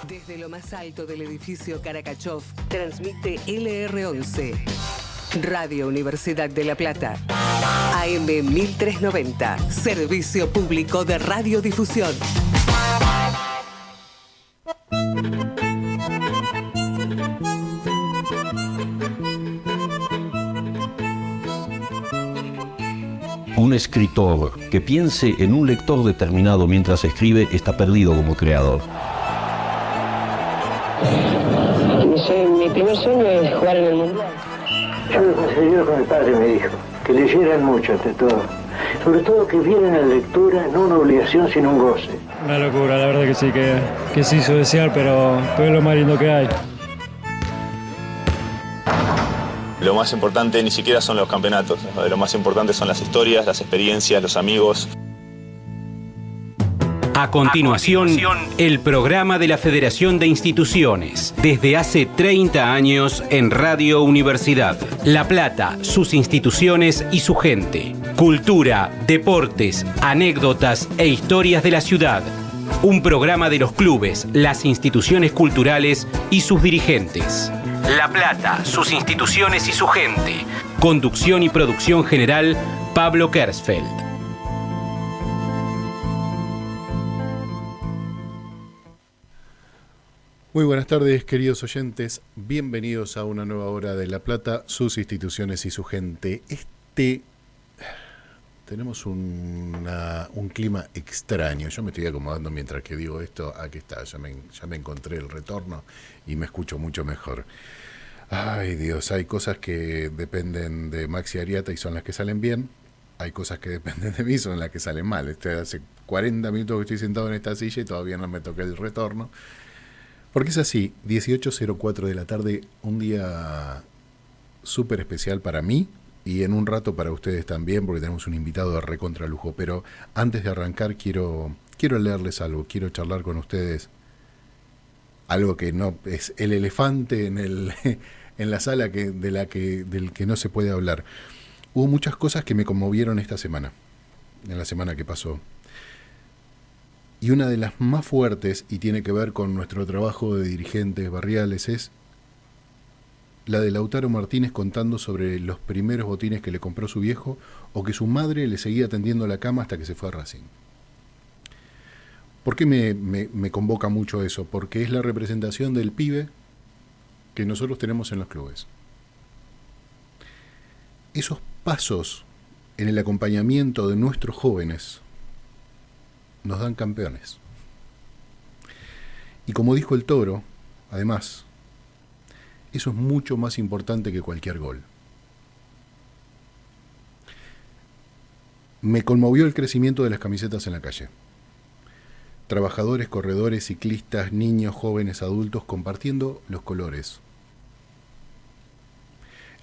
Desde lo más alto del edificio Karakachov, transmite LR11, Radio Universidad de La Plata, AM 1390, Servicio Público de Radiodifusión. Un escritor que piense en un lector determinado mientras escribe está perdido como creador. Mi primer sueño es jugar en el Mundial. Yo me conseguí con el padre, me dijo, que leyeran mucho ante todo. Sobre todo que vieran la lectura no una obligación sino un goce. Una locura, la verdad que sí, que se hizo desear, pero es lo más lindo que hay. Lo más importante ni siquiera son los campeonatos, lo más importante son las historias, las experiencias, los amigos. A continuación, el programa de la Federación de Instituciones, desde hace 30 años en Radio Universidad. La Plata, sus instituciones y su gente. Cultura, deportes, anécdotas e historias de la ciudad. Un programa de los clubes, las instituciones culturales y sus dirigentes. La Plata, sus instituciones y su gente. Conducción y producción general, Pablo Kersfeld. Muy buenas tardes, queridos oyentes. Bienvenidos a una nueva hora de La Plata, sus instituciones y su gente. Tenemos un clima extraño. Yo me estoy acomodando mientras que digo esto. Aquí está, ya me encontré el retorno y me escucho mucho mejor. Ay, Dios, hay cosas que dependen de Maxi Ariata y son las que salen bien. Hay cosas que dependen de mí, son las que salen mal. Hace 40 minutos que estoy sentado en esta silla y todavía no me toqué el retorno. Porque es así, 18:04 de la tarde, un día súper especial para mí y en un rato para ustedes también, porque tenemos un invitado de recontralujo. Pero antes de arrancar quiero leerles algo, quiero charlar con ustedes algo que no es el elefante en la sala del que no se puede hablar. Hubo muchas cosas que me conmovieron esta semana, en la semana que pasó. Y una de las más fuertes, y tiene que ver con nuestro trabajo de dirigentes barriales, es la de Lautaro Martínez contando sobre los primeros botines que le compró su viejo o que su madre le seguía tendiendo la cama hasta que se fue a Racing. ¿Por qué me convoca mucho eso? Porque es la representación del pibe que nosotros tenemos en los clubes. Esos pasos en el acompañamiento de nuestros jóvenes nos dan campeones. Y como dijo el Toro, además, eso es mucho más importante que cualquier gol. Me conmovió el crecimiento de las camisetas en la calle. Trabajadores, corredores, ciclistas, niños, jóvenes, adultos, compartiendo los colores.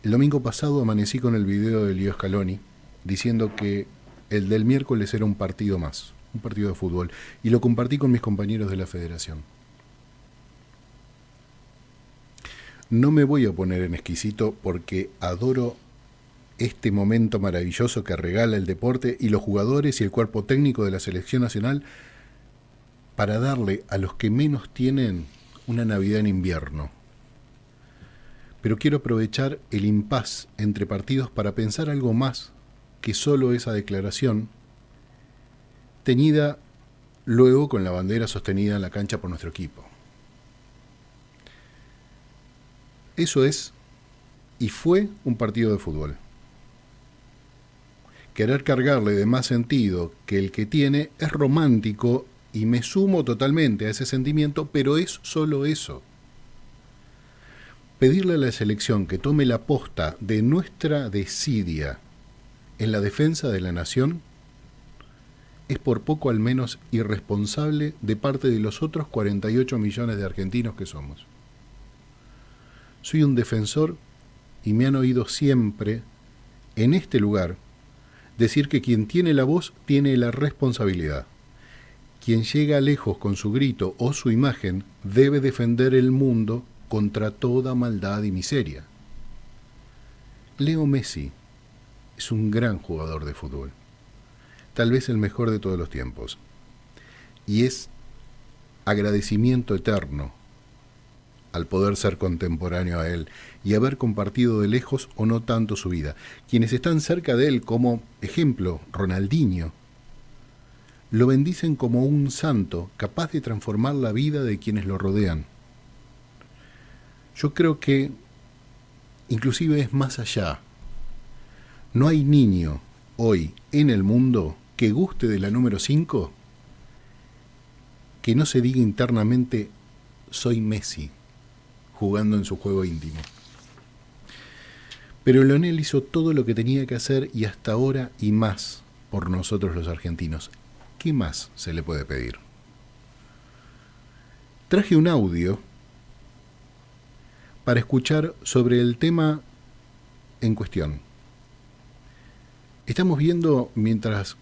El domingo pasado amanecí con el video de Leo Scaloni diciendo que el del miércoles era un partido más. Un partido de fútbol, y lo compartí con mis compañeros de la federación. No me voy a poner en exquisito porque adoro este momento maravilloso que regala el deporte y los jugadores y el cuerpo técnico de la selección nacional para darle a los que menos tienen una Navidad en invierno. Pero quiero aprovechar el impas entre partidos para pensar algo más que solo esa declaración teñida luego con la bandera sostenida en la cancha por nuestro equipo. Eso es y fue un partido de fútbol. Querer cargarle de más sentido que el que tiene es romántico y me sumo totalmente a ese sentimiento, pero es solo eso. Pedirle a la selección que tome la posta de nuestra desidia en la defensa de la nación es por poco al menos irresponsable de parte de los otros 48 millones de argentinos que somos. Soy un defensor y me han oído siempre, en este lugar, decir que quien tiene la voz tiene la responsabilidad. Quien llega lejos con su grito o su imagen debe defender el mundo contra toda maldad y miseria. Leo Messi es un gran jugador de fútbol. Tal vez el mejor de todos los tiempos. Y es agradecimiento eterno al poder ser contemporáneo a él y haber compartido de lejos o no tanto su vida. Quienes están cerca de él, como ejemplo Ronaldinho, lo bendicen como un santo capaz de transformar la vida de quienes lo rodean. Yo creo que inclusive es más allá. No hay niño hoy en el mundo que guste de la número 5 que no se diga internamente soy Messi, jugando en su juego íntimo. Pero Lionel hizo todo lo que tenía que hacer y hasta ahora y más por nosotros los argentinos. ¿Qué más se le puede pedir? Traje un audio para escuchar sobre el tema en cuestión. Estamos viendo, mientras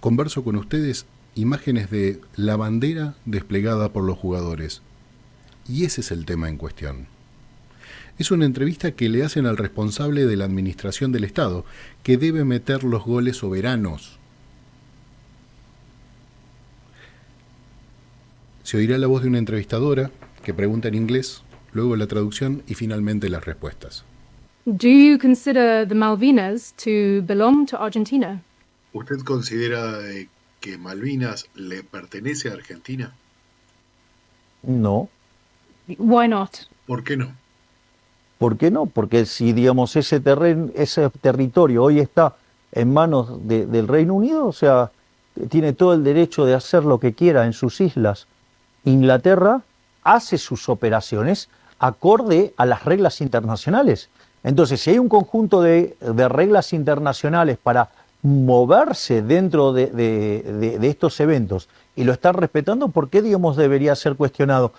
converso con ustedes, imágenes de la bandera desplegada por los jugadores. Y ese es el tema en cuestión. Es una entrevista que le hacen al responsable de la administración del Estado, que debe meter los goles soberanos. Se oirá la voz de una entrevistadora que pregunta en inglés, luego la traducción y finalmente las respuestas. Do you consider the Malvinas to belong to Argentina? ¿Usted considera que Malvinas le pertenece a Argentina? No. Why not? ¿Por qué no? ¿Por qué no? Porque si, digamos, ese territorio hoy está en manos del Reino Unido, o sea, tiene todo el derecho de hacer lo que quiera en sus islas. Inglaterra hace sus operaciones acorde a las reglas internacionales. Entonces, si hay un conjunto de reglas internacionales para moverse dentro de estos eventos y lo están respetando, ¿por qué, digamos, debería ser cuestionado?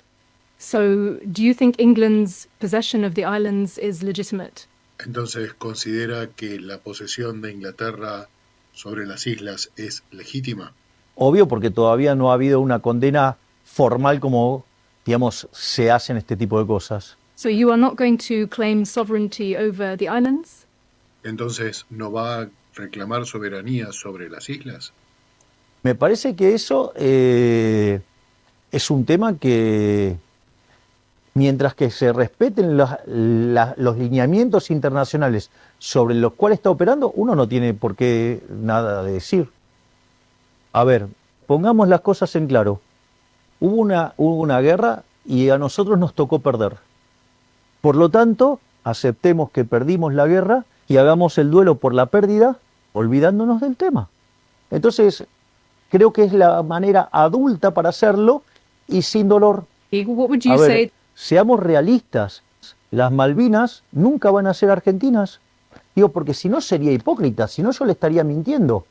So, do you think England's possession of the islands is legitimate? Entonces, ¿considera que la posesión de Inglaterra sobre las islas es legítima? Obvio, porque todavía no ha habido una condena formal como, digamos, se hacen este tipo de cosas. So you are not going to claim sovereignty over the islands? Entonces, ¿no va a reclamar soberanía sobre las islas? Me parece que eso es un tema que, mientras que se respeten los lineamientos internacionales sobre los cuales está operando, uno no tiene por qué nada de decir. A ver, pongamos las cosas en claro. Hubo una guerra y a nosotros nos tocó perder. Por lo tanto, aceptemos que perdimos la guerra y hagamos el duelo por la pérdida, olvidándonos del tema. Entonces, creo que es la manera adulta para hacerlo y sin dolor. What would you A ver, say? seamos realistas. Las Malvinas nunca van a ser argentinas. Digo, porque si no sería hipócrita, si no yo le estaría mintiendo.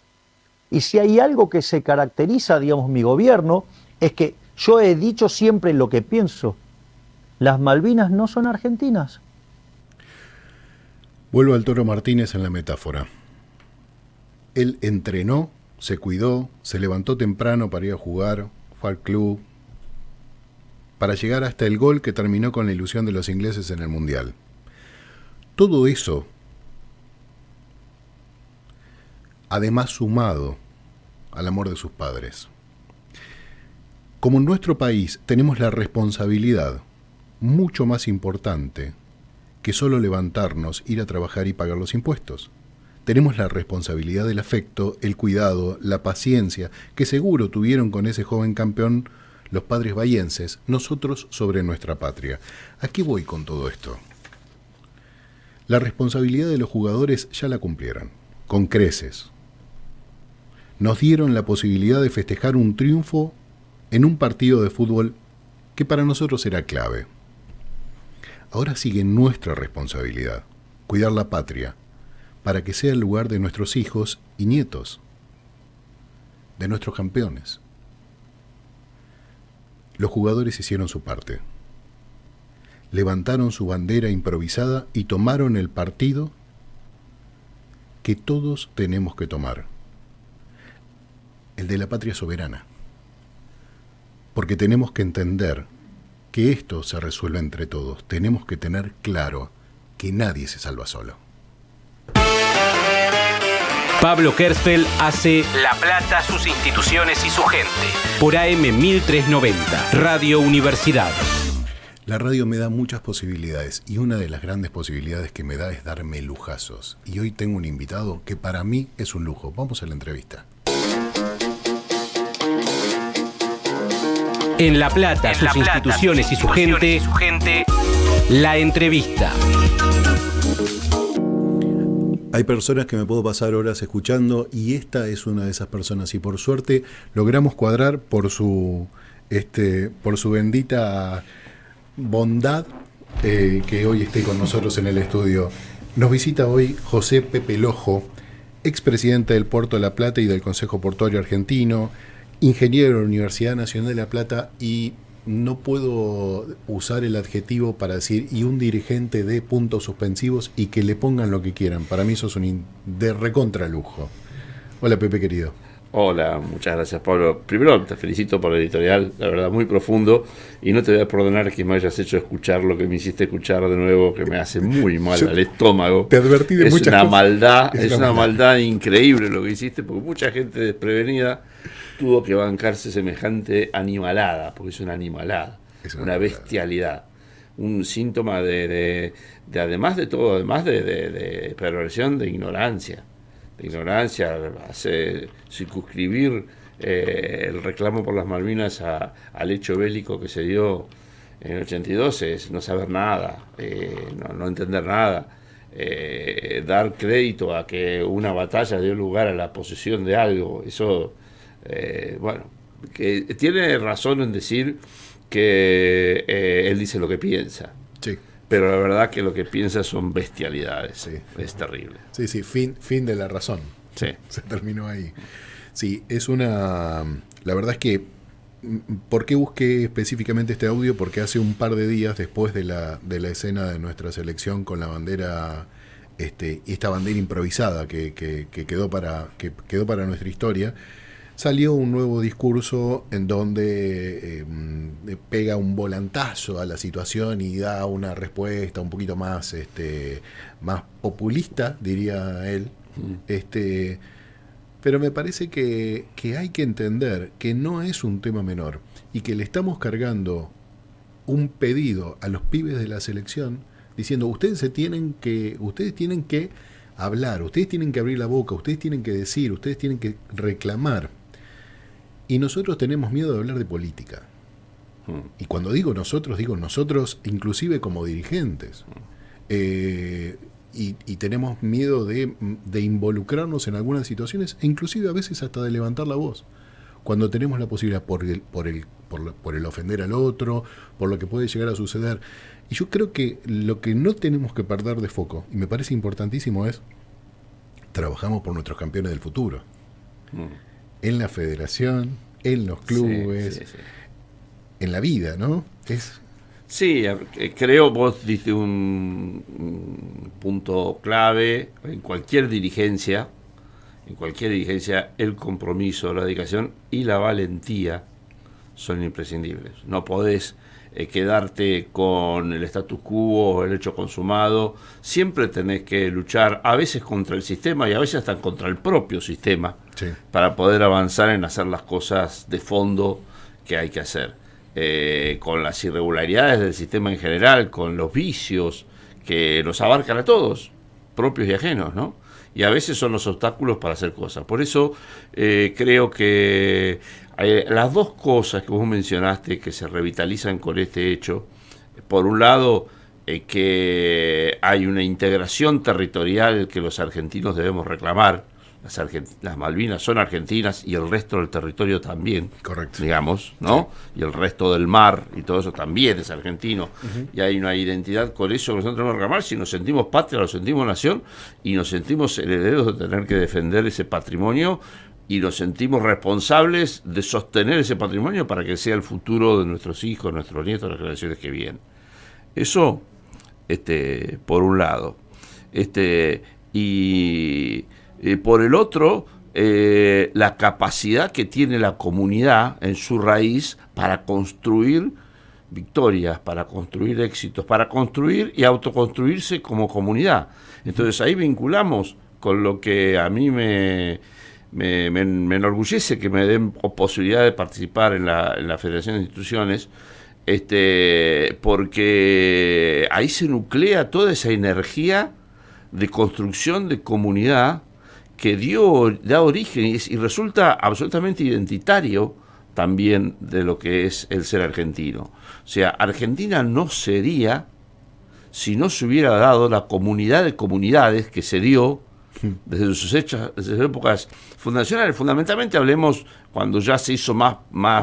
Y si hay algo que se caracteriza, digamos, mi gobierno, es que yo he dicho siempre lo que pienso. Las Malvinas no son argentinas. Vuelvo al Toro Martínez en la metáfora. Él entrenó, se cuidó, se levantó temprano para ir a jugar, fue al club, para llegar hasta el gol que terminó con la ilusión de los ingleses en el Mundial. Todo eso, además sumado al amor de sus padres. Como en nuestro país tenemos la responsabilidad mucho más importante que solo levantarnos, ir a trabajar y pagar los impuestos. Tenemos la responsabilidad del afecto, el cuidado, la paciencia que seguro tuvieron con ese joven campeón los padres bahienses, nosotros sobre nuestra patria. ¿A qué voy con todo esto? La responsabilidad de los jugadores ya la cumplieron, con creces. Nos dieron la posibilidad de festejar un triunfo en un partido de fútbol que para nosotros era clave. Ahora sigue nuestra responsabilidad, cuidar la patria, para que sea el lugar de nuestros hijos y nietos, de nuestros campeones. Los jugadores hicieron su parte. Levantaron su bandera improvisada y tomaron el partido que todos tenemos que tomar. El de la patria soberana. Porque tenemos que entender que esto se resuelve entre todos. Tenemos que tener claro que nadie se salva solo. Pablo Kersfeld hace La Plata, sus instituciones y su gente por AM 1390, Radio Universidad. La radio me da muchas posibilidades y una de las grandes posibilidades que me da es darme lujazos. Y hoy tengo un invitado que para mí es un lujo. Vamos a la entrevista. En La Plata, sus instituciones y su gente, la entrevista. Hay personas que me puedo pasar horas escuchando y esta es una de esas personas y por suerte logramos cuadrar por su bendita bondad que hoy esté con nosotros en el estudio. Nos visita hoy José Pepe Lojo, expresidente del Puerto de La Plata y del Consejo Portuario Argentino, ingeniero de la Universidad Nacional de La Plata y no puedo usar el adjetivo para decir y un dirigente de puntos suspensivos y que le pongan lo que quieran. Para mí eso es de recontra lujo. Hola Pepe querido. Hola, muchas gracias Pablo. Primero te felicito por el editorial, la verdad muy profundo, y no te voy a perdonar que me hayas hecho escuchar lo que me hiciste escuchar de nuevo, que me hace muy mal al estómago. Te advertí de muchas cosas. Es una maldad increíble lo que hiciste, porque mucha gente desprevenida tuvo que bancarse semejante animalada, porque es una animalada, una bestialidad, un síntoma de además de todo, además de perversión, de ignorancia, hace circunscribir el reclamo por las Malvinas al hecho bélico que se dio en el 82, es no saber nada, no entender nada, dar crédito a que una batalla dio lugar a la posesión de algo, eso, que tiene razón en decir que él dice lo que piensa. Sí. Pero la verdad que lo que piensa son bestialidades. Sí. Es terrible. Sí, fin de la razón. Sí. Se terminó ahí. Sí, la verdad es que, ¿por qué busqué específicamente este audio? Porque hace un par de días después de la escena de nuestra selección con la bandera, esta bandera improvisada que quedó para nuestra historia, salió un nuevo discurso en donde pega un volantazo a la situación y da una respuesta un poquito más populista, diría él. Pero me parece que hay que entender que no es un tema menor y que le estamos cargando un pedido a los pibes de la selección diciendo ustedes tienen que hablar, ustedes tienen que abrir la boca, ustedes tienen que decir, ustedes tienen que reclamar. Y nosotros tenemos miedo de hablar de política. Y cuando digo nosotros inclusive como dirigentes. Y tenemos miedo de involucrarnos en algunas situaciones, e inclusive a veces hasta de levantar la voz. Cuando tenemos la posibilidad por el ofender al otro, por lo que puede llegar a suceder. Y yo creo que lo que no tenemos que perder de foco, y me parece importantísimo, es trabajamos por nuestros campeones del futuro. En la federación, en los clubes, sí. En la vida, ¿no? Sí, creo vos diste un punto clave en cualquier dirigencia, el compromiso, la dedicación y la valentía son imprescindibles. No podés quedarte con el status quo o el hecho consumado, siempre tenés que luchar a veces contra el sistema y a veces hasta contra el propio sistema, sí, para poder avanzar en hacer las cosas de fondo que hay que hacer. Con las irregularidades del sistema en general, con los vicios que nos abarcan a todos, propios y ajenos, ¿no? Y a veces son los obstáculos para hacer cosas. Por eso creo que las dos cosas que vos mencionaste que se revitalizan con este hecho, por un lado, que hay una integración territorial que los argentinos debemos reclamar. Las Malvinas son argentinas y el resto del territorio también. Correcto. Digamos, ¿no? Sí. Y el resto del mar y todo eso también es argentino. Uh-huh. Y hay una identidad con eso que nosotros tenemos que reclamar. Si nos sentimos patria, nos sentimos nación y nos sentimos herederos de tener que defender ese patrimonio y nos sentimos responsables de sostener ese patrimonio para que sea el futuro de nuestros hijos, nuestros nietos, las generaciones que vienen. Eso, por un lado. Y por el otro, la capacidad que tiene la comunidad en su raíz para construir victorias, para construir éxitos, para construir y autoconstruirse como comunidad. Entonces ahí vinculamos con lo que a mí me enorgullece que me den posibilidad de participar en la Federación de Instituciones, porque ahí se nuclea toda esa energía de construcción de comunidad que da origen y resulta absolutamente identitario también de lo que es el ser argentino. O sea, Argentina no sería si no se hubiera dado la comunidad de comunidades que se dio desde sus épocas fundacionales. Fundamentalmente hablemos cuando ya se hizo más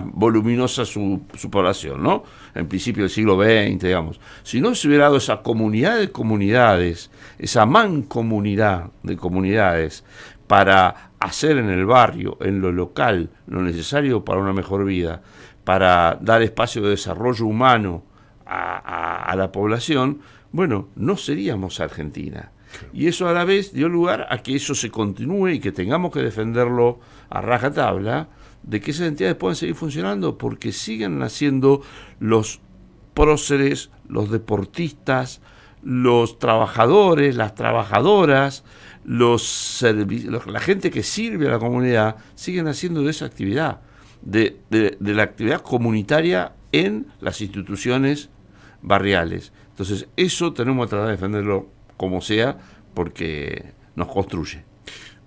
voluminosa su población, ¿no? En principio del siglo XX, digamos. Si no se hubiera dado esa comunidad de comunidades, esa mancomunidad de comunidades, para hacer en el barrio, en lo local, lo necesario para una mejor vida, para dar espacio de desarrollo humano a la población, bueno, no seríamos Argentina. Y eso a la vez dio lugar a que eso se continúe y que tengamos que defenderlo a rajatabla, de que esas entidades puedan seguir funcionando, porque siguen naciendo los próceres, los deportistas, los trabajadores, las trabajadoras, la gente que sirve a la comunidad, siguen haciendo de esa actividad, de la actividad comunitaria en las instituciones barriales. Entonces, eso tenemos que tratar de defenderlo como sea, porque nos construye.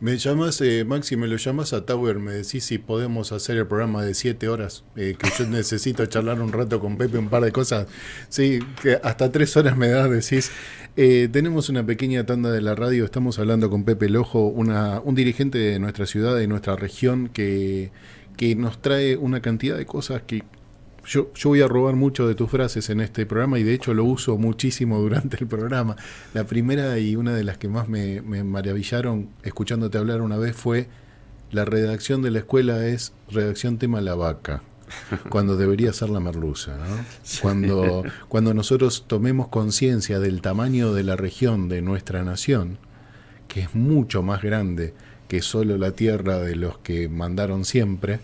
Me llamas, Maxi, me lo llamas a Tower, me decís si podemos hacer el programa de 7 horas, que yo necesito charlar un rato con Pepe, un par de cosas. Sí, que hasta 3 horas me da, decís. Tenemos una pequeña tanda de la radio, estamos hablando con Pepe Lojo, un dirigente de nuestra ciudad, de nuestra región, que nos trae una cantidad de cosas que yo voy a robar mucho de tus frases en este programa, y de hecho lo uso muchísimo durante el programa. La primera y una de las que más me maravillaron escuchándote hablar una vez fue: la redacción de la escuela es redacción tema la vaca, cuando debería ser la merluza, ¿no? Sí. Cuando nosotros tomemos conciencia del tamaño de la región de nuestra nación, que es mucho más grande que solo la tierra de los que mandaron siempre,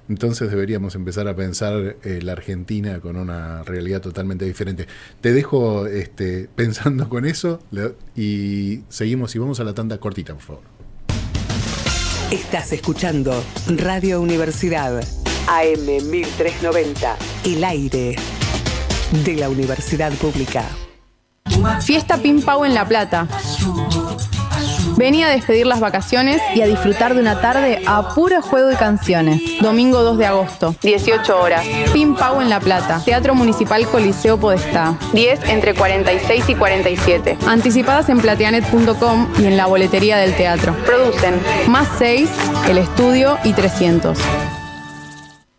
entonces deberíamos empezar a pensar la Argentina con una realidad totalmente diferente. Te dejo pensando con eso y seguimos y vamos a la tanda cortita, por favor. Estás escuchando Radio Universidad, AM 1390, el aire de la Universidad Pública. Fiesta Pim Pau en La Plata. Vení a despedir las vacaciones y a disfrutar de una tarde a puro juego de canciones. Domingo 2 de agosto, 18 horas. Pim Pau en La Plata. Teatro Municipal Coliseo Podestá. 10 entre 46 y 47. Anticipadas en plateanet.com y en la boletería del teatro. Producen +6, El Estudio y 300.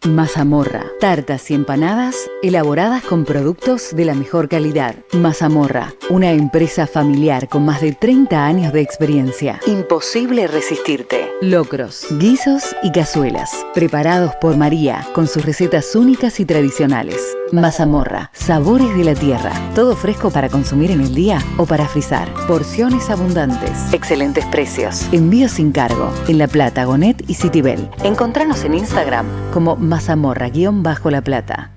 Mazamorra, tartas y empanadas elaboradas con productos de la mejor calidad. Mazamorra, una empresa familiar con más de 30 años de experiencia. Imposible resistirte. Locros, guisos y cazuelas, preparados por María, con sus recetas únicas y tradicionales. Mazamorra, sabores de la tierra. Todo fresco para consumir en el día o para frizar. Porciones abundantes. Excelentes precios. Envío sin cargo. En La Plata, Gonet y Citibel. Encontranos en Instagram como Mazamorra_La Plata.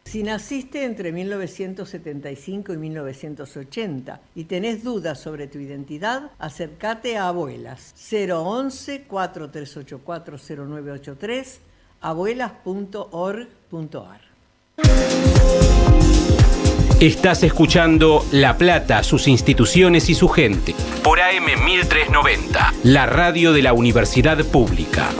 Si naciste entre 1975 y 1980 y tenés dudas sobre tu identidad, acércate a Abuelas. 011-4384-0983, abuelas.org.ar. Estás escuchando La Plata, sus instituciones y su gente. Por AM 1390, la radio de la Universidad Pública.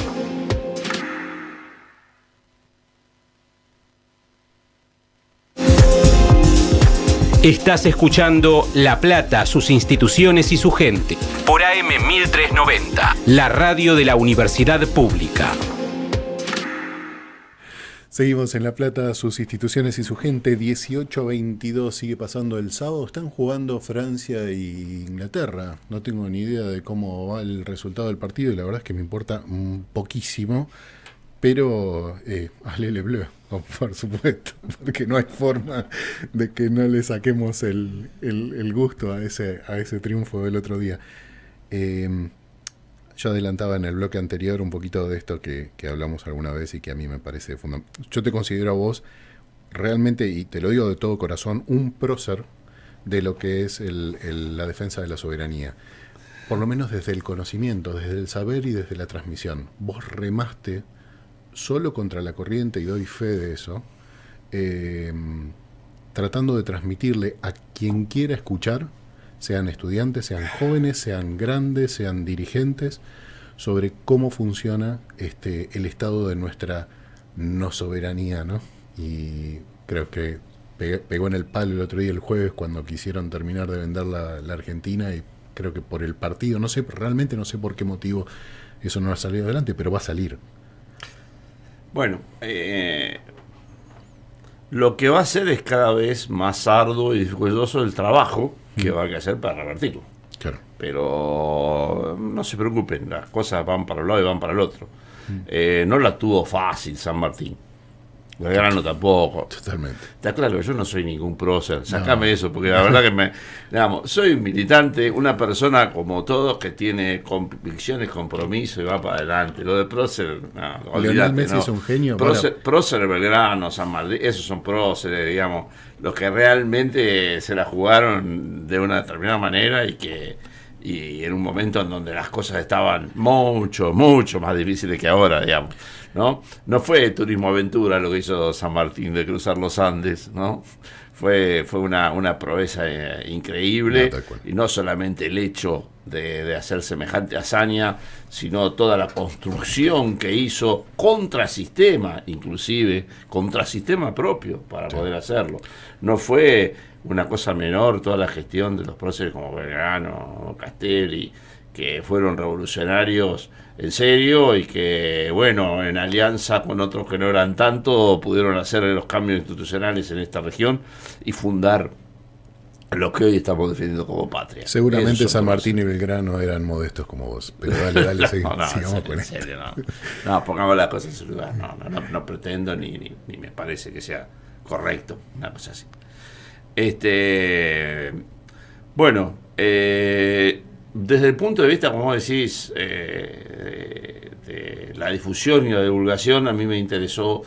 Estás escuchando La Plata, sus instituciones y su gente. Por AM 1390, la radio de la Universidad Pública. Seguimos en La Plata, sus instituciones y su gente. 18-22 sigue pasando el sábado. Están jugando Francia e Inglaterra. No tengo ni idea de cómo va el resultado del partido y la verdad es que me importa poquísimo. Pero allez bleu, por supuesto, porque no hay forma de que no le saquemos el gusto a ese triunfo del otro día. Yo adelantaba en el bloque anterior un poquito de esto que hablamos alguna vez y que a mí me parece fundamental. Yo te considero a vos realmente, y te lo digo de todo corazón, un prócer de lo que es la defensa de la soberanía. por lo menos desde el conocimiento, desde el saber y desde la transmisión. Vos remaste solo contra la corriente, y doy fe de eso, tratando de transmitirle a quien quiera escuchar, sean estudiantes, sean jóvenes, sean grandes, sean dirigentes, sobre cómo funciona el estado de nuestra no soberanía, ¿no? Y creo que pegó en el palo el otro día, el jueves, cuando quisieron terminar de vender la Argentina, y creo que por el partido, no sé, realmente no sé por qué motivo eso no ha salido adelante, pero va a salir. Bueno, lo que va a ser es cada vez más arduo y dificultoso el trabajo que va a hacer para revertirlo. Claro. Pero no se preocupen, las cosas van para un lado y van para el otro. No la tuvo fácil San Martín. Belgrano tampoco. Totalmente. Está claro, yo no soy ningún prócer. Sacame eso, porque la verdad que soy un militante, una persona como todos que tiene convicciones, compromiso y va para adelante. Lo de prócer, Lionel Messi es un genio. Prócer Belgrano, San Martín, esos son próceres, digamos, los que realmente se la jugaron de una determinada manera y en un momento en donde las cosas estaban mucho, mucho más difíciles que ahora, digamos, ¿no? No fue turismo aventura lo que hizo San Martín de cruzar los Andes, ¿no? Fue una proeza increíble, y no solamente el hecho de hacer semejante hazaña, sino toda la construcción que hizo contrasistema, inclusive contrasistema propio para poder hacerlo. No fue una cosa menor toda la gestión de los próceres como Belgrano, Castelli, que fueron revolucionarios en serio y que, bueno, en alianza con otros que no eran tanto, pudieron hacer los cambios institucionales en esta región y fundar lo que hoy estamos defendiendo como patria. Seguramente San Martín y Belgrano eran modestos como vos, pero dale, sigamos con esto. No, pongamos las cosas en su lugar. No pretendo ni me parece que sea correcto una cosa así. Bueno, desde el punto de vista, como vos decís, de la difusión y la divulgación, a mí me interesó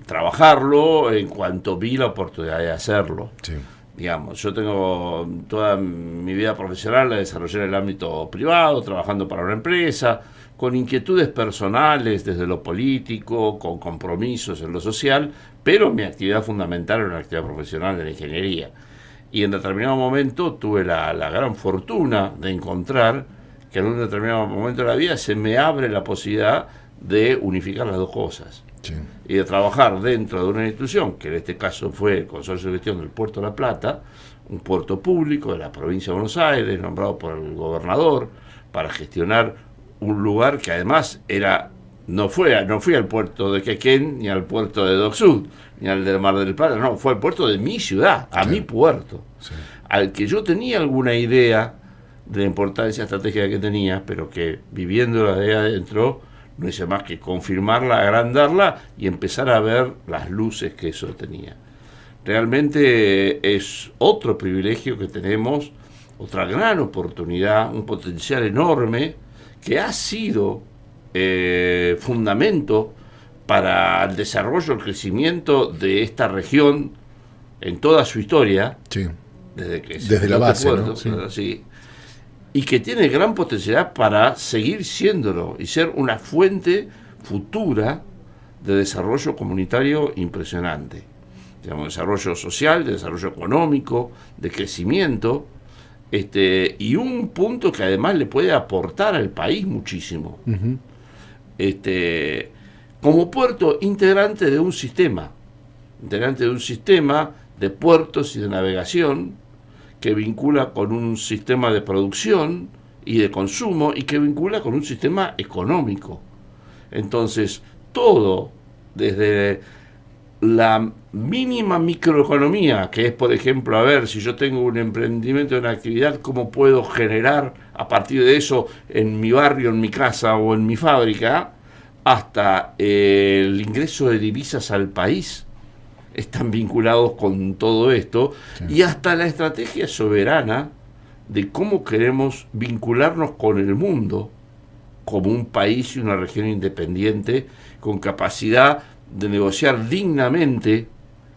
trabajarlo en cuanto vi la oportunidad de hacerlo. Sí. Digamos, yo tengo toda mi vida profesional la desarrollé en el ámbito privado, trabajando para una empresa, con inquietudes personales desde lo político, con compromisos en lo social, pero mi actividad fundamental era una actividad profesional de la ingeniería. Y en determinado momento tuve la gran fortuna de encontrar que en un determinado momento de la vida se me abre la posibilidad de unificar las dos cosas. Sí. Y de trabajar dentro de una institución, que en este caso fue el Consorcio de Gestión del Puerto de La Plata, un puerto público de la provincia de Buenos Aires, nombrado por el gobernador, para gestionar un lugar que además no fui al puerto de Quequén, ni al puerto de Dock Sud, ni al del Mar del Plata, no, fue el puerto de mi ciudad, mi puerto, al que yo tenía alguna idea de la importancia estratégica que tenía, pero que viviéndola de adentro no hice más que confirmarla, agrandarla y empezar a ver las luces que eso tenía. Realmente es otro privilegio que tenemos, otra gran oportunidad, un potencial enorme que ha sido fundamento para el desarrollo, el crecimiento de esta región en toda su historia, sí, desde la base, puerto, ¿no? Sí. Sí, y que tiene gran potencialidad para seguir siéndolo y ser una fuente futura de desarrollo comunitario impresionante, digamos, desarrollo social, de desarrollo económico, de crecimiento, y un punto que además le puede aportar al país muchísimo. Uh-huh. Como puerto integrante de un sistema de puertos y de navegación que vincula con un sistema de producción y de consumo y que vincula con un sistema económico. Entonces, todo, desde la mínima microeconomía, que es, por ejemplo, a ver, si yo tengo un emprendimiento, una actividad, ¿cómo puedo generar a partir de eso en mi barrio, en mi casa o en mi fábrica? Hasta el ingreso de divisas al país están vinculados con todo esto, sí, y hasta la estrategia soberana de cómo queremos vincularnos con el mundo como un país y una región independiente con capacidad de negociar dignamente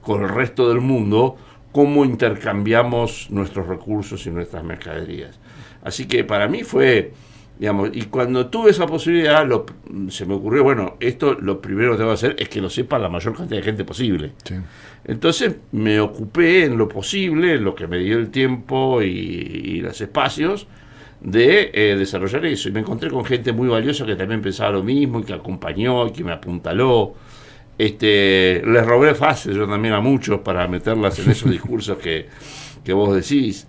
con el resto del mundo cómo intercambiamos nuestros recursos y nuestras mercaderías. Así que para mí fue, digamos, y cuando tuve esa posibilidad, se me ocurrió, bueno, esto lo primero que tengo que hacer es que lo sepa la mayor cantidad de gente posible. Sí. Entonces me ocupé en lo posible, en lo que me dio el tiempo y los espacios, de desarrollar eso. Y me encontré con gente muy valiosa que también pensaba lo mismo, y que acompañó, y que me apuntaló. Les robé frases yo también a muchos para meterlas en esos discursos que vos decís.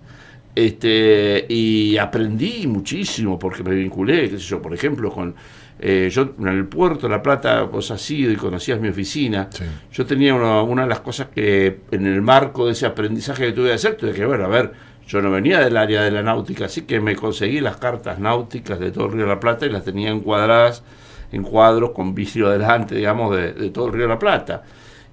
Y aprendí muchísimo porque me vinculé, qué sé yo, por ejemplo, con yo en el puerto de La Plata, vos has ido y conocías mi oficina. Sí. Yo tenía una de las cosas que en el marco de ese aprendizaje que tuve de hacer, tuve que ver, a ver, yo no venía del área de la náutica, así que me conseguí las cartas náuticas de todo el Río de la Plata y las tenía encuadradas en cuadros con vidrio adelante, digamos, de todo el Río de la Plata.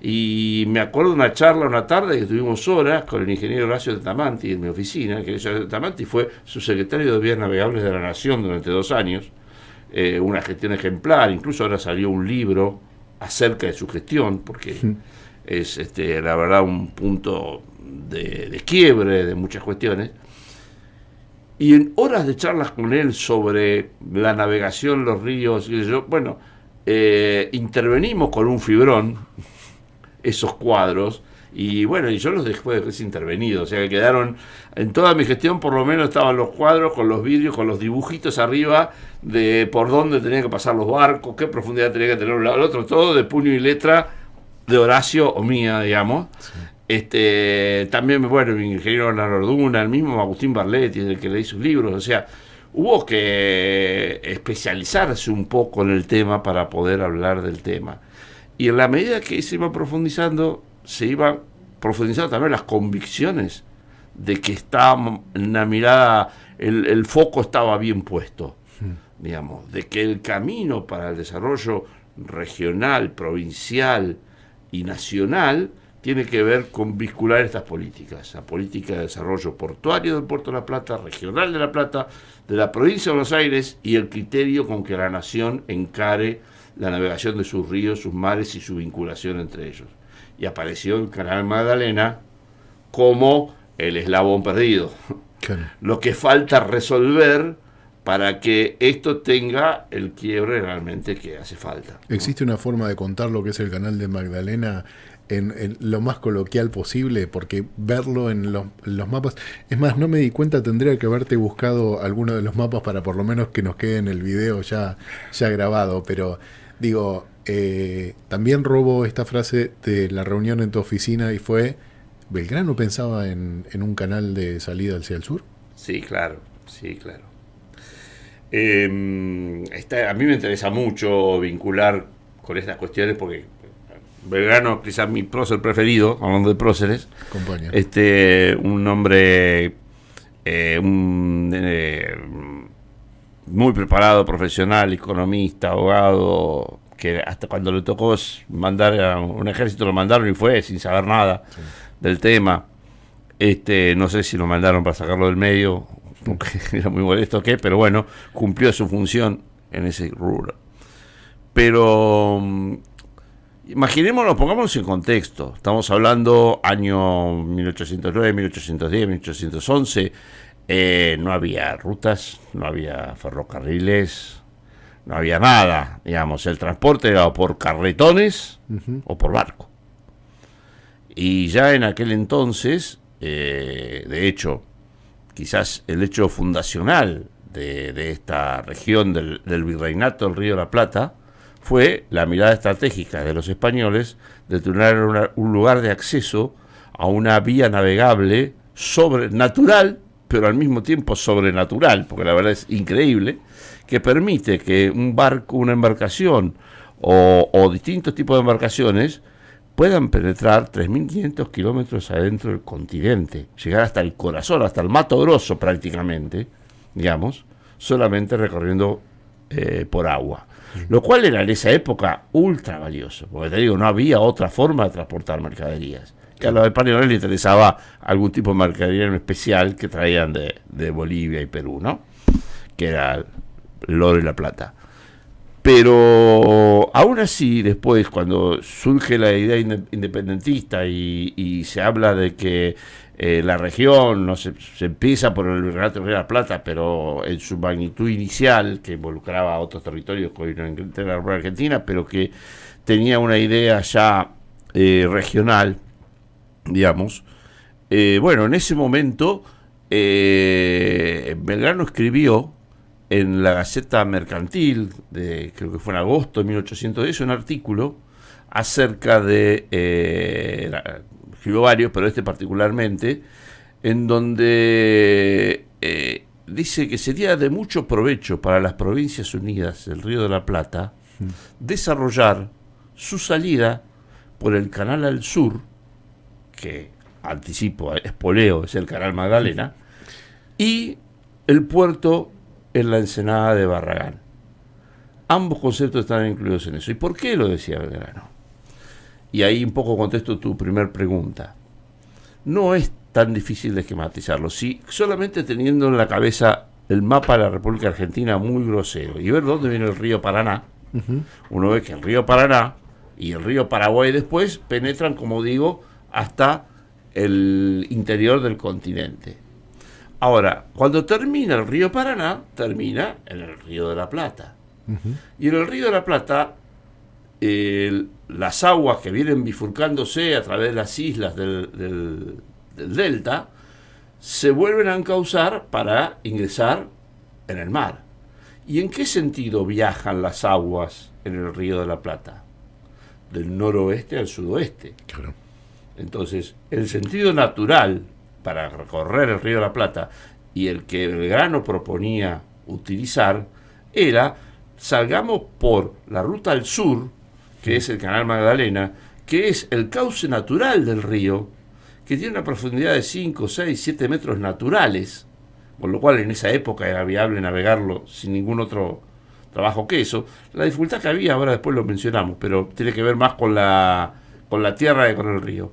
Y me acuerdo de una charla una tarde que tuvimos horas con el ingeniero Horacio Tamanti en mi oficina, que Horacio Tamanti fue subsecretario de Vías Navegables de la Nación durante 2 años, una gestión ejemplar, incluso ahora salió un libro acerca de su gestión, porque es la verdad un punto de quiebre de muchas cuestiones. Y en horas de charlas con él sobre la navegación, los ríos, y yo, bueno, intervenimos con un fibrón esos cuadros, y bueno, y yo los dejé después intervenidos, o sea que quedaron, en toda mi gestión por lo menos estaban los cuadros con los vidrios, con los dibujitos arriba de por dónde tenían que pasar los barcos, qué profundidad tenía que tener un lado el otro, todo de puño y letra de Horacio o mía, digamos. Sí. También, bueno, mi ingeniero Leonardo Orduna, el mismo Agustín Barletti, el que leí sus libros, o sea, hubo que especializarse un poco en el tema para poder hablar del tema. Y en la medida que se iba profundizando también las convicciones de que estaba en la mirada, el foco estaba bien puesto, digamos, de que el camino para el desarrollo regional, provincial y nacional tiene que ver con vincular estas políticas, la política de desarrollo portuario del Puerto de La Plata, regional de La Plata, de la provincia de Buenos Aires, y el criterio con que la nación encare la navegación de sus ríos, sus mares y su vinculación entre ellos. Y apareció el Canal Magdalena como el eslabón perdido. Claro. Lo que falta resolver para que esto tenga el quiebre realmente que hace falta, ¿no? ¿Existe una forma de contar lo que es el Canal de Magdalena en lo más coloquial posible? Porque verlo en los mapas... Es más, no me di cuenta, tendría que haberte buscado alguno de los mapas para por lo menos que nos quede en el video ya grabado, pero... Digo, también robo esta frase de la reunión en tu oficina y fue, ¿Belgrano pensaba en un canal de salida hacia el sur? Sí, claro, sí, claro. A mí me interesa mucho vincular con estas cuestiones porque Belgrano, quizás mi prócer preferido, hablando de próceres, acompaña. Un hombre muy preparado, profesional, economista, abogado, que hasta cuando le tocó mandar a un ejército lo mandaron y fue sin saber nada del tema. No sé si lo mandaron para sacarlo del medio, porque era muy molesto o qué, pero bueno, cumplió su función en ese rubro. Pero imaginémonos, pongámonos en contexto. Estamos hablando año 1809, 1810, 1811. No había rutas, no había ferrocarriles, no había nada, digamos, el transporte era o por carretones o por barco. Y ya en aquel entonces, de hecho, quizás el hecho fundacional de esta región del virreinato del Río de la Plata fue la mirada estratégica de los españoles de tener un lugar de acceso a una vía navegable sobrenatural, pero al mismo tiempo sobrenatural, porque la verdad es increíble, que permite que un barco, una embarcación o distintos tipos de embarcaciones puedan penetrar 3.500 kilómetros adentro del continente, llegar hasta el corazón, hasta el Mato Grosso prácticamente, digamos, solamente recorriendo por agua. Lo cual era en esa época ultra valioso, porque te digo, no había otra forma de transportar mercaderías. Que a los españoles les interesaba algún tipo de mercadería en especial que traían de Bolivia y Perú, ¿no? Que era el oro y la plata. Pero aún así, después, cuando surge la idea independentista y se habla de que la región no se empieza por el Virreinato del Río de la Plata, pero en su magnitud inicial, que involucraba a otros territorios que hoy no Inglaterra, la Argentina, pero que tenía una idea ya regional, digamos. Bueno, en ese momento Belgrano escribió en la Gaceta Mercantil, creo que fue en agosto de 1810, un artículo acerca de, escribió varios, pero este particularmente, en donde dice que sería de mucho provecho para las Provincias Unidas del Río de la Plata desarrollar su salida por el canal al sur, que anticipo, espoleo, es el canal Magdalena, y el puerto en la ensenada de Barragán. Ambos conceptos están incluidos en eso. ¿Y por qué lo decía Belgrano? Y ahí un poco contesto tu primer pregunta. No es tan difícil de esquematizarlo. Si solamente teniendo en la cabeza el mapa de la República Argentina muy grosero y ver dónde viene el río Paraná, uno ve que el río Paraná y el río Paraguay después penetran, como digo, hasta el interior del continente. Ahora, cuando termina el río Paraná, termina en el río de la Plata. Y en el río de la Plata, las aguas que vienen bifurcándose a través de las islas del delta, se vuelven a encauzar para ingresar en el mar. ¿Y en qué sentido viajan las aguas en el río de la Plata? Del noroeste al sudoeste. Claro. Entonces, el sentido natural para recorrer el río de la Plata y el que Belgrano proponía utilizar era: salgamos por la ruta al sur, que es el canal Magdalena, que es el cauce natural del río, que tiene una profundidad de 5, 6, 7 metros naturales, con lo cual en esa época era viable navegarlo sin ningún otro trabajo que eso. La dificultad que había, ahora después lo mencionamos, pero tiene que ver más con la tierra que con el río.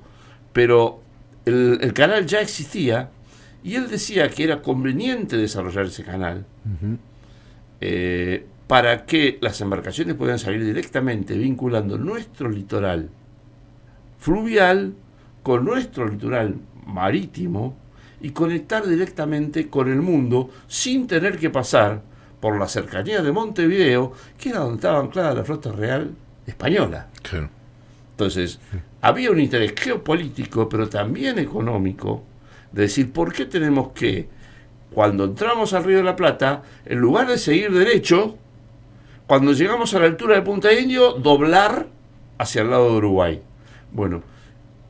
Pero el canal ya existía y él decía que era conveniente desarrollar ese canal para que las embarcaciones puedan salir directamente vinculando nuestro litoral fluvial con nuestro litoral marítimo y conectar directamente con el mundo sin tener que pasar por la cercanía de Montevideo, que era donde estaba anclada la flota real española. Claro. Entonces, había un interés geopolítico, pero también económico, de decir, ¿por qué tenemos que, cuando entramos al Río de la Plata, en lugar de seguir derecho, cuando llegamos a la altura de Punta Indio, doblar hacia el lado de Uruguay? Bueno,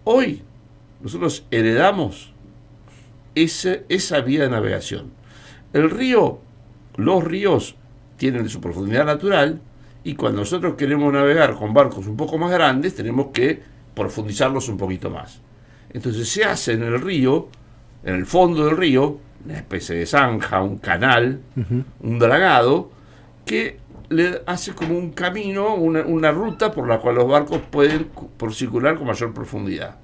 hoy nosotros heredamos esa vía de navegación. Los ríos tienen su profundidad natural, y cuando nosotros queremos navegar con barcos un poco más grandes, tenemos que profundizarlos un poquito más. Entonces se hace en el río, en el fondo del río, una especie de zanja, un canal, un dragado, que le hace como un camino, una ruta por la cual los barcos pueden circular con mayor profundidad.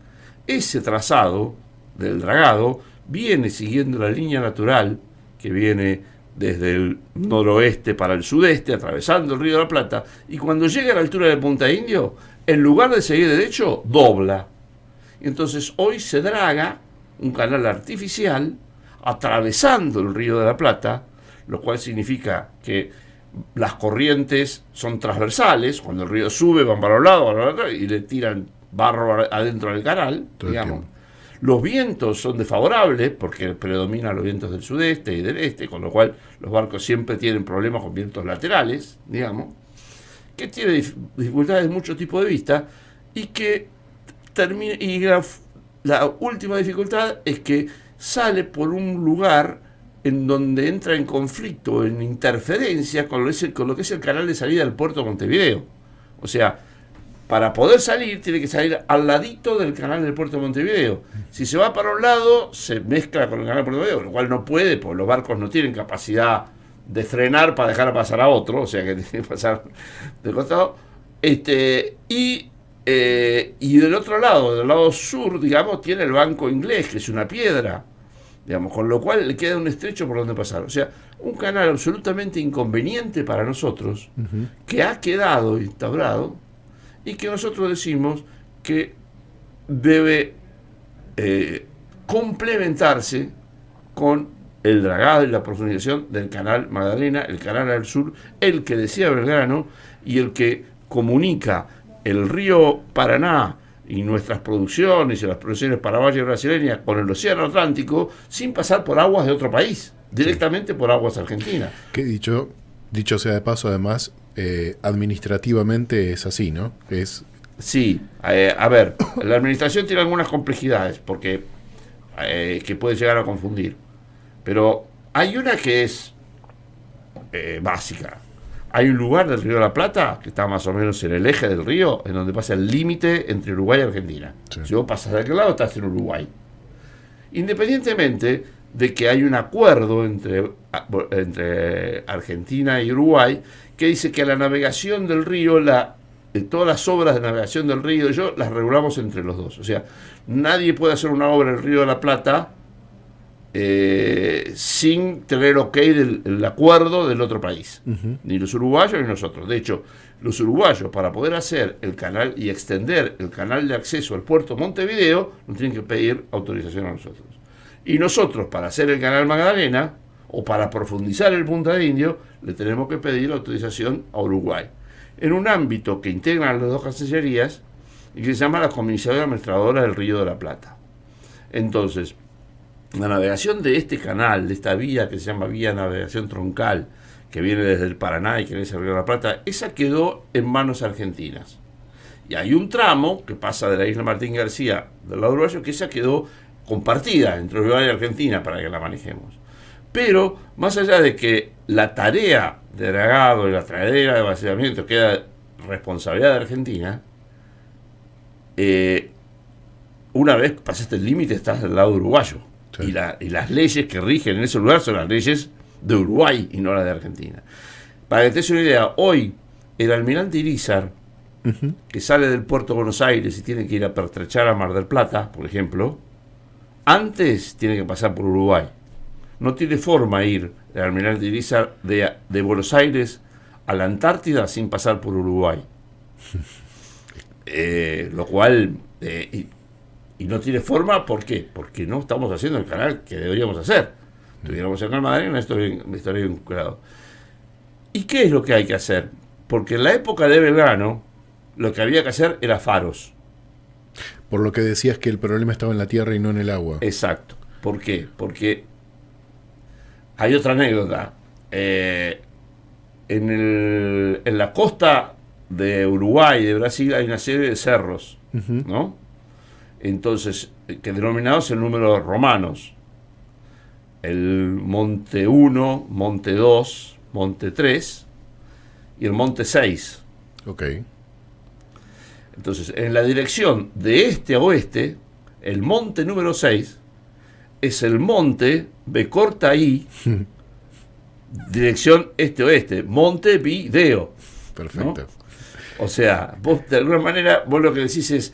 Ese trazado del dragado viene siguiendo la línea natural que viene desde el noroeste para el sudeste, atravesando el Río de la Plata, y cuando llega a la altura de Punta Indio, en lugar de seguir derecho, dobla. Y entonces hoy se draga un canal artificial atravesando el Río de la Plata, lo cual significa que las corrientes son transversales. Cuando el río sube, van para los lados, y le tiran barro adentro del canal, digamos. Los vientos son desfavorables porque predominan los vientos del sudeste y del este, con lo cual los barcos siempre tienen problemas con vientos laterales, digamos, que tiene dificultades de mucho tipo de vista, y que termina, y la última dificultad es que sale por un lugar en donde entra en conflicto, en interferencia con lo que es el canal de salida del puerto de Montevideo. O sea, para poder salir, tiene que salir al ladito del canal del puerto de Montevideo. Si se va para un lado, se mezcla con el canal del puerto de Montevideo, lo cual no puede, porque los barcos no tienen capacidad de frenar para dejar pasar a otro, o sea que tiene que pasar del costado. Y del otro lado, del lado sur, digamos, tiene el banco inglés, que es una piedra, digamos, con lo cual le queda un estrecho por donde pasar. O sea, un canal absolutamente inconveniente para nosotros, que ha quedado instaurado y que nosotros decimos que debe complementarse con el dragado y la profundización del canal Magdalena, el canal al sur, el que decía Belgrano y el que comunica el río Paraná y nuestras producciones y las producciones paraguayas y brasileñas con el océano Atlántico sin pasar por aguas de otro país, directamente por aguas argentinas. Que dicho sea de paso, además, administrativamente es así, ¿no? Sí, a ver, la administración tiene algunas complejidades porque que puede llegar a confundir, pero hay una que es básica. Hay un lugar del Río de la Plata que está más o menos en el eje del río, en donde pasa el límite entre Uruguay y Argentina. Sí. Si vos pasas de aquel lado, estás en Uruguay. Independientemente de que hay un acuerdo entre Argentina y Uruguay que dice que la navegación del río, todas las obras de navegación del río, las regulamos entre los dos. O sea, nadie puede hacer una obra en el Río de la Plata sin tener ok del acuerdo del otro país, ni los uruguayos ni nosotros. De hecho, los uruguayos, para poder hacer el canal y extender el canal de acceso al puerto Montevideo, nos tienen que pedir autorización a nosotros. Y nosotros, para hacer el canal Magdalena o para profundizar el Punta de Indio, le tenemos que pedir autorización a Uruguay, en un ámbito que integran las dos cancillerías y que se llama la Comisaría Administradora del Río de la Plata. Entonces, la navegación de este canal, de esta vía que se llama Vía Navegación Troncal, que viene desde el Paraná y que viene hacia el Río de la Plata, esa quedó en manos argentinas. Y hay un tramo que pasa de la isla Martín García del lado uruguayo, que esa quedó compartida entre Uruguay y Argentina para que la manejemos. Pero, más allá de que la tarea de dragado y la tarea de vaciamiento queda responsabilidad de Argentina, una vez pasaste el límite estás del lado uruguayo. Sí. Y las leyes que rigen en ese lugar son las leyes de Uruguay y no las de Argentina. Para que te des una idea, hoy el almirante Irizar, que sale del puerto de Buenos Aires y tiene que ir a pertrechar a Mar del Plata, por ejemplo, antes tiene que pasar por Uruguay. No tiene forma ir el almirante Irizar de Buenos Aires a la Antártida sin pasar por Uruguay. Lo cual... Y no tiene forma, ¿por qué? Porque no estamos haciendo el canal que deberíamos hacer. Tuviéramos el canal Magdalena, esto estaría vinculado. ¿Y qué es lo que hay que hacer? Porque en la época de Belgrano, lo que había que hacer era faros. Por lo que decías que el problema estaba en la tierra y no en el agua. Exacto. ¿Por qué? Porque hay otra anécdota. En la costa de Uruguay y de Brasil hay una serie de cerros, ¿no? Entonces, que denominados en números romanos, el Monte 1, Monte 2, Monte 3 y el Monte 6. Ok. Entonces, en la dirección de este a oeste, el monte número 6 es el monte B corta I, dirección este-oeste, Montevideo. Perfecto. ¿No? O sea, vos de alguna manera, vos lo que decís es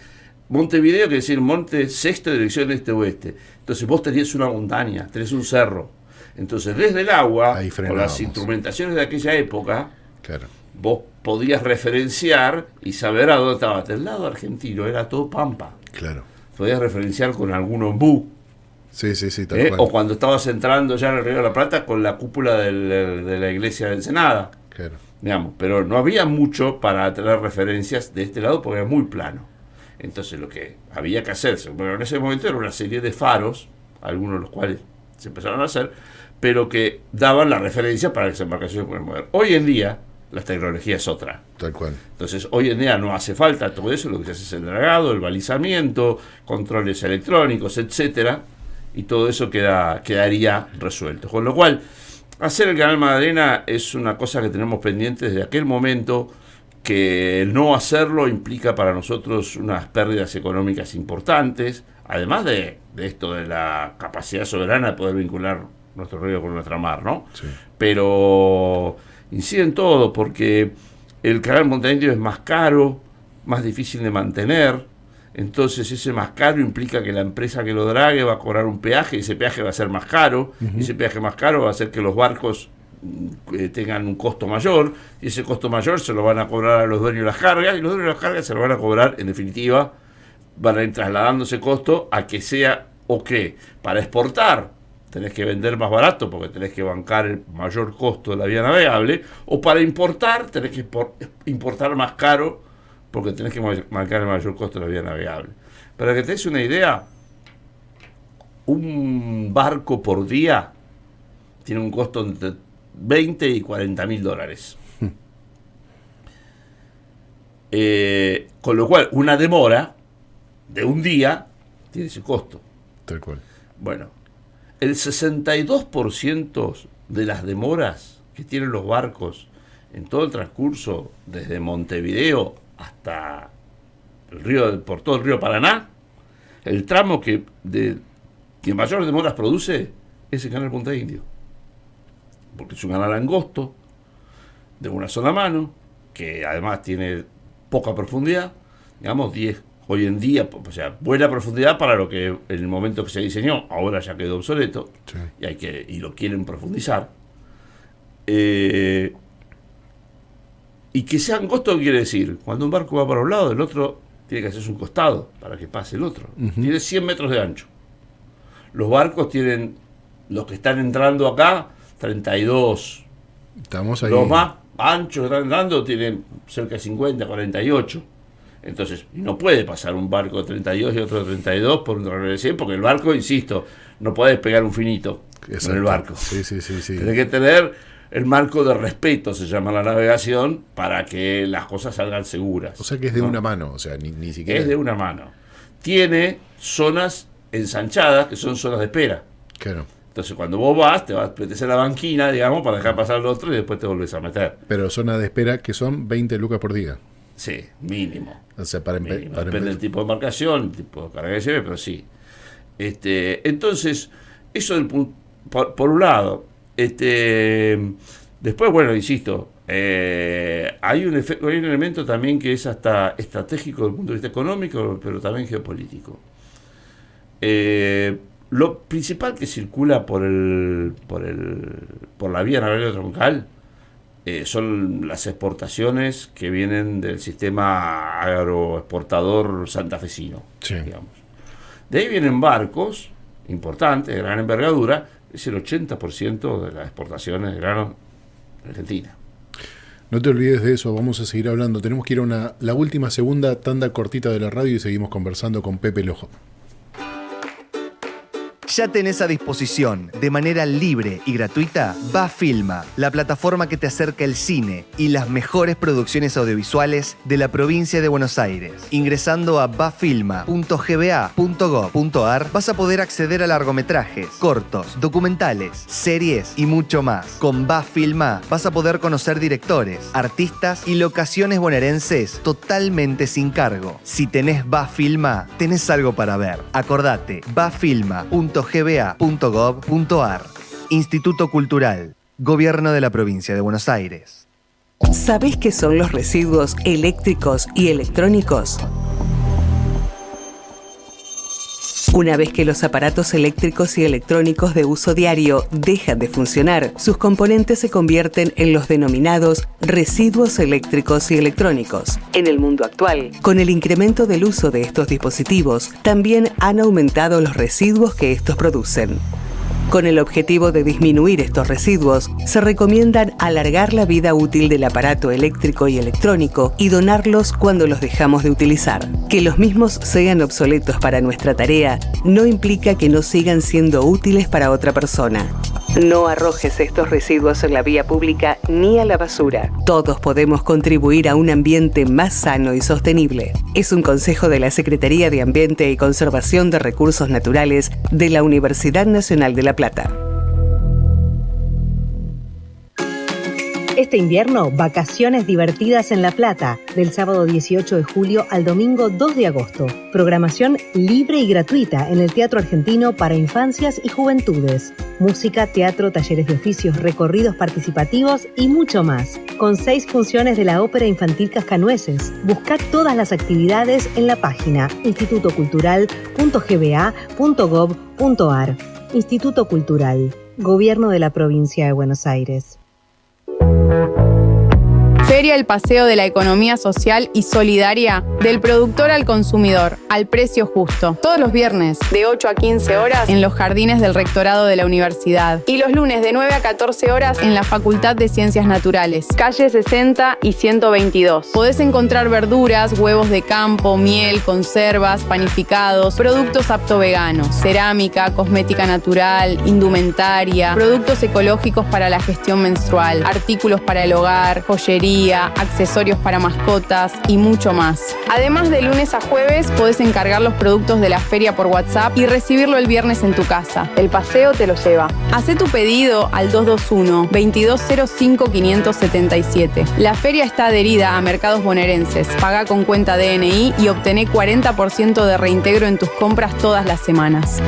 Montevideo, quiere decir monte sexto, dirección este-oeste. Entonces vos tenés una montaña, tenés un cerro. Entonces desde el agua, con las instrumentaciones de aquella época, claro, vos podías referenciar y saber a dónde estaba. Del lado argentino era todo pampa. Claro. Podías referenciar con algún ombú. Sí, tal cual. O cuando estabas entrando ya en el Río de la Plata con la cúpula de la iglesia de Ensenada. Claro. Digamos, pero no había mucho para tener referencias de este lado porque era muy plano. Entonces lo que había que hacerse, bueno, en ese momento era una serie de faros, algunos de los cuales se empezaron a hacer, pero que daban la referencia para que las embarcaciones pudieran mover. Hoy en día la tecnología es otra. Tal cual. Entonces hoy en día no hace falta todo eso, lo que se hace es el dragado, el balizamiento, controles electrónicos, etcétera, y todo eso quedaría resuelto. Con lo cual, hacer el canal Magdalena es una cosa que tenemos pendiente desde aquel momento, que el no hacerlo implica para nosotros unas pérdidas económicas importantes, además de esto de la capacidad soberana de poder vincular nuestro río con nuestra mar, ¿no? Sí. Pero incide en todo, porque el canal Montevideo es más caro, más difícil de mantener, Entonces ese más caro implica que la empresa que lo drague va a cobrar un peaje, y ese peaje va a ser más caro, y ese peaje más caro va a hacer que los barcos tengan un costo mayor, y ese costo mayor se lo van a cobrar a los dueños de las cargas, y los dueños de las cargas se lo van a cobrar, en definitiva, van a ir trasladando ese costo a que sea, o que para exportar tenés que vender más barato porque tenés que bancar el mayor costo de la vía navegable, o para importar tenés que importar más caro porque tenés que marcar el mayor costo de la vía navegable. Para que te des una idea, un barco por día tiene un costo entre 20 y 40 mil dólares. Con lo cual, una demora de un día tiene ese costo. Tal cual. Bueno, el 62% de las demoras que tienen los barcos en todo el transcurso, desde Montevideo hasta por todo el río Paraná, el tramo que mayor demoras produce es el canal Punta Indio, porque es un canal angosto de una sola mano, que además tiene poca profundidad, digamos 10 hoy en día, o sea, buena profundidad para lo que en el momento que se diseñó, ahora ya quedó obsoleto, sí. Y lo quieren profundizar. Y que sea angosto, ¿qué quiere decir? Cuando un barco va para un lado, el otro tiene que hacerse un costado para que pase el otro. Tiene 100 metros de ancho. Los barcos tienen, los que están entrando acá, 32. Estamos ahí. Los más anchos que están entrando tienen cerca de 50, 48. Entonces, no puede pasar un barco de 32 y otro de 32 por un travesero de 100, porque el barco, insisto, no podés pegar un finito. Exacto. En el barco. Sí. Tenés que tener el marco de respeto, se llama la navegación, para que las cosas salgan seguras. O sea que es de una mano, o sea, ni siquiera... Es de una mano. Tiene zonas ensanchadas, que son zonas de espera. Claro. Entonces, cuando vos vas, te metes en la banquina, digamos, para dejar pasar al otro y después te volvés a meter. Pero zona de espera que son 20 lucas por día. Sí, mínimo. O sea, depende del tipo de embarcación, el tipo de carga que lleve, pero sí. Entonces, eso por un lado. Después, bueno, insisto, hay un elemento también que es hasta estratégico desde el punto de vista económico, pero también geopolítico. Lo principal que circula por la vía navegable troncal son las exportaciones que vienen del sistema agroexportador santafesino, sí. Digamos. De ahí vienen barcos importantes, de gran envergadura, es el 80% de las exportaciones de grano de Argentina. No te olvides de eso, vamos a seguir hablando. Tenemos que ir a la última segunda tanda cortita de la radio y seguimos conversando con Pepe Lojo. Ya tenés a disposición, de manera libre y gratuita, Bafilma, la plataforma que te acerca el cine y las mejores producciones audiovisuales de la provincia de Buenos Aires. Ingresando a bafilma.gba.gov.ar vas a poder acceder a largometrajes, cortos, documentales, series y mucho más. Con Bafilma vas a poder conocer directores, artistas y locaciones bonaerenses totalmente sin cargo. Si tenés Bafilma, tenés algo para ver. Acordate, bafilma.gba.gov.ar. Instituto Cultural, Gobierno de la Provincia de Buenos Aires. ¿Sabés qué son los residuos eléctricos y electrónicos? Una vez que los aparatos eléctricos y electrónicos de uso diario dejan de funcionar, sus componentes se convierten en los denominados residuos eléctricos y electrónicos. En el mundo actual, con el incremento del uso de estos dispositivos, también han aumentado los residuos que estos producen. Con el objetivo de disminuir estos residuos, se recomiendan alargar la vida útil del aparato eléctrico y electrónico y donarlos cuando los dejamos de utilizar. Que los mismos sean obsoletos para nuestra tarea no implica que no sigan siendo útiles para otra persona. No arrojes estos residuos en la vía pública ni a la basura. Todos podemos contribuir a un ambiente más sano y sostenible. Es un consejo de la Secretaría de Ambiente y Conservación de Recursos Naturales de la Universidad Nacional de La Plata. Este invierno, vacaciones divertidas en La Plata, del sábado 18 de julio al domingo 2 de agosto. Programación libre y gratuita en el Teatro Argentino para infancias y juventudes. Música, teatro, talleres de oficios, recorridos participativos y mucho más. Con 6 funciones de la Ópera Infantil Cascanueces. Busca todas las actividades en la página institutocultural.gba.gov.ar. Instituto Cultural, Gobierno de la Provincia de Buenos Aires. Feria El Paseo de la Economía Social y Solidaria del productor al consumidor, al precio justo. Todos los viernes, de 8 a 15 horas, en los jardines del Rectorado de la Universidad. Y los lunes, de 9 a 14 horas, en la Facultad de Ciencias Naturales, calle 60 y 122. Podés encontrar verduras, huevos de campo, miel, conservas, panificados, productos apto veganos, cerámica, cosmética natural, indumentaria, productos ecológicos para la gestión menstrual, artículos para el hogar, joyería, accesorios para mascotas y mucho más. Además, de lunes a jueves podés encargar los productos de la feria por WhatsApp y recibirlo el viernes en tu casa. El paseo te lo lleva. Hacé tu pedido al 221-2205-577. La feria está adherida a Mercados Bonaerenses. Paga con cuenta DNI y obtené 40% de reintegro en tus compras todas las semanas.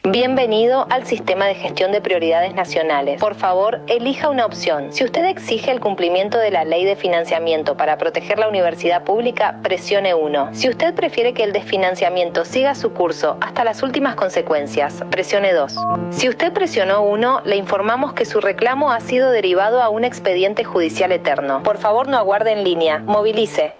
Bienvenido al Sistema de Gestión de Prioridades Nacionales. Por favor, elija una opción. Si usted exige el cumplimiento de la Ley de Financiamiento para proteger la universidad pública, presione 1. Si usted prefiere que el desfinanciamiento siga su curso hasta las últimas consecuencias, presione 2. Si usted presionó 1, le informamos que su reclamo ha sido derivado a un expediente judicial eterno. Por favor, no aguarde en línea. Movilice.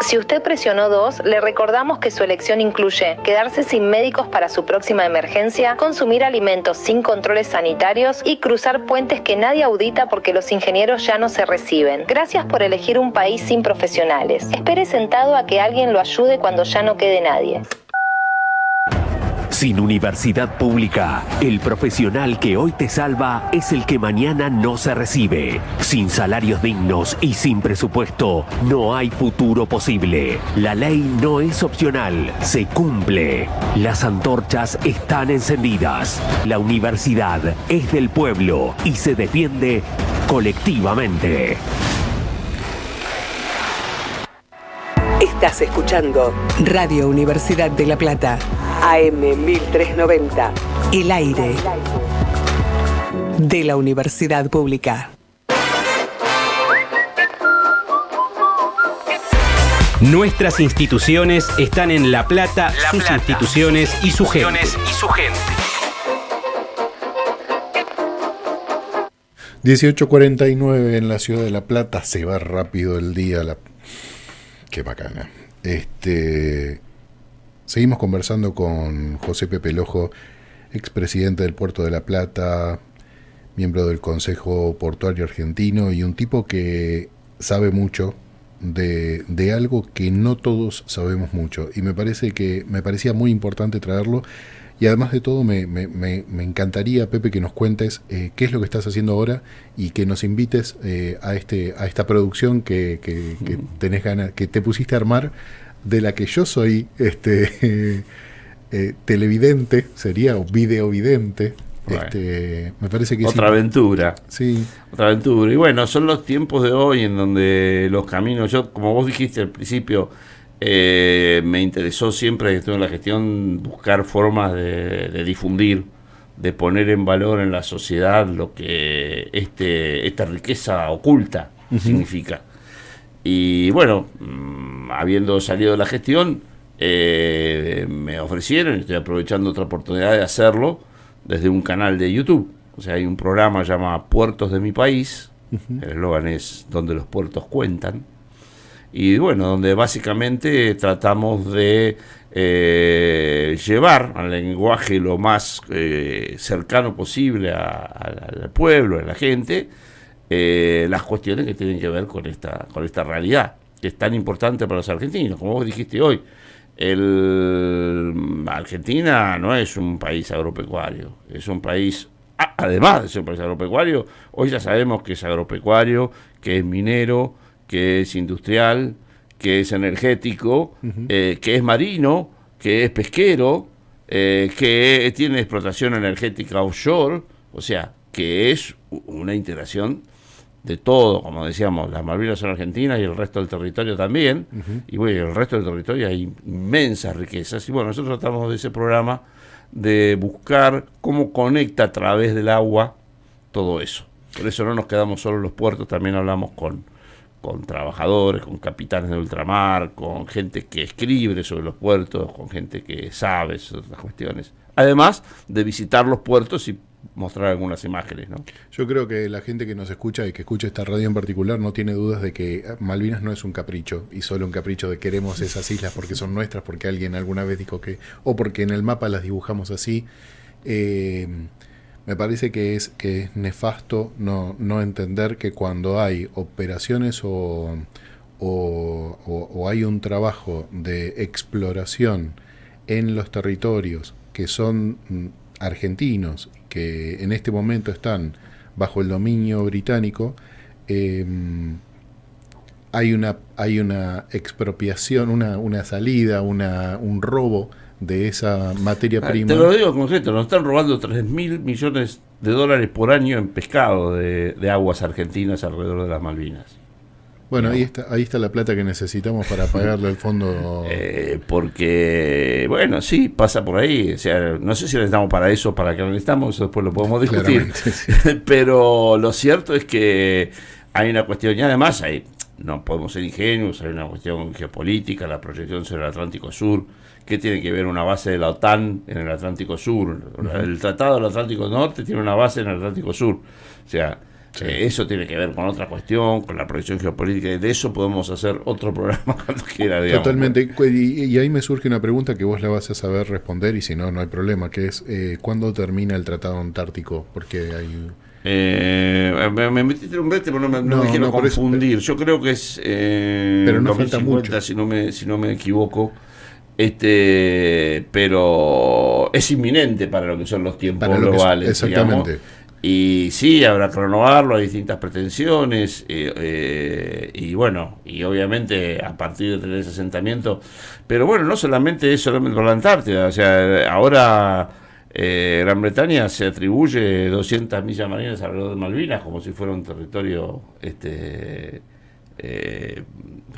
Si usted presionó 2, le recordamos que su elección incluye quedarse sin médicos para su próxima emergencia, consumir alimentos sin controles sanitarios y cruzar puentes que nadie audita porque los ingenieros ya no se reciben. Gracias por elegir un país sin profesionales. Espere sentado a que alguien lo ayude cuando ya no quede nadie. Sin universidad pública, el profesional que hoy te salva es el que mañana no se recibe. Sin salarios dignos y sin presupuesto, no hay futuro posible. La ley no es opcional, se cumple. Las antorchas están encendidas. La universidad es del pueblo y se defiende colectivamente. Estás escuchando Radio Universidad de La Plata, AM 1390, el aire de la Universidad Pública. Nuestras instituciones están en La Plata, sus instituciones y su gente. 18:49 en la ciudad de La Plata. Se va rápido el día. Qué bacana. Seguimos conversando con José Pepe Lojo, expresidente del Puerto de La Plata, miembro del Consejo Portuario Argentino y un tipo que sabe mucho de algo que no todos sabemos mucho. Y me parecía muy importante traerlo. Y además de todo, me encantaría, Pepe, que nos cuentes qué es lo que estás haciendo ahora y que nos invites a esta producción que tenés ganas, que te pusiste a armar, de la que yo soy televidente, sería, o videovidente. Me parece que otra aventura. Sí. Otra aventura. Y bueno, son los tiempos de hoy en donde los caminos, yo, como vos dijiste al principio, me interesó siempre que estuve en la gestión buscar formas de difundir, de poner en valor en la sociedad lo que esta riqueza oculta significa. Y bueno, habiendo salido de la gestión, me ofrecieron, estoy aprovechando otra oportunidad de hacerlo desde un canal de YouTube. O sea, hay un programa llamado Puertos de mi País, el eslogan es donde los puertos cuentan. Y bueno, donde básicamente tratamos de llevar al lenguaje lo más cercano posible al pueblo, a la gente, las cuestiones que tienen que ver con esta realidad, que es tan importante para los argentinos. Como vos dijiste hoy, Argentina no es un país agropecuario, es un país, además de ser un país agropecuario, hoy ya sabemos que es agropecuario, que es minero, que es industrial, que es energético, que es marino, que es pesquero, que tiene explotación energética offshore, o sea, que es una integración de todo, como decíamos, las Malvinas son argentinas y el resto del territorio también, y bueno, el resto del territorio hay inmensas riquezas, y bueno, nosotros tratamos de ese programa de buscar cómo conecta a través del agua todo eso. Por eso no nos quedamos solo en los puertos, también hablamos con trabajadores, con capitanes de ultramar, con gente que escribe sobre los puertos, con gente que sabe sobre otras cuestiones. Además de visitar los puertos y mostrar algunas imágenes, ¿no? Yo creo que la gente que nos escucha y que escucha esta radio en particular no tiene dudas de que Malvinas no es un capricho, y solo un capricho de queremos esas islas porque son nuestras, porque alguien alguna vez dijo que, o porque en el mapa las dibujamos así. Me parece que es nefasto no entender que cuando hay operaciones o hay un trabajo de exploración en los territorios que son argentinos, que en este momento están bajo el dominio británico, hay una expropiación, una salida, un robo de esa materia prima. Te lo digo concreto, nos están robando 3.000 millones de dólares por año en pescado de aguas argentinas alrededor de las Malvinas. Bueno, ahí está la plata que necesitamos para pagarle al fondo. Porque, bueno, sí, pasa por ahí. O sea, no sé si necesitamos para eso, para qué necesitamos, eso después lo podemos discutir. Sí. Pero lo cierto es que hay una cuestión, y además no podemos ser ingenuos, hay una cuestión geopolítica, la proyección sobre el Atlántico Sur. ¿Qué tiene que ver una base de la OTAN en el Atlántico Sur? El Tratado del Atlántico Norte tiene una base en el Atlántico Sur. O sea, eso tiene que ver con otra cuestión, con la proyección geopolítica, y de eso podemos hacer otro programa cuando quiera, digamos. Totalmente. Y ahí me surge una pregunta que vos la vas a saber responder, y si no, no hay problema, que es ¿cuándo termina el Tratado Antártico? Porque hay... me metiste en un brete, pero no me quiero confundir. Yo creo que es pero no 2050, falta mucho. Si no me equivoco. Pero es inminente para lo que son los tiempos globales, exactamente. Digamos. Y sí, habrá que renovarlo, hay distintas pretensiones, y bueno, y obviamente a partir de tener ese asentamiento, pero bueno, no solamente por la Antártida, o sea, ahora Gran Bretaña se atribuye 200 millas marinas alrededor de Malvinas como si fuera un territorio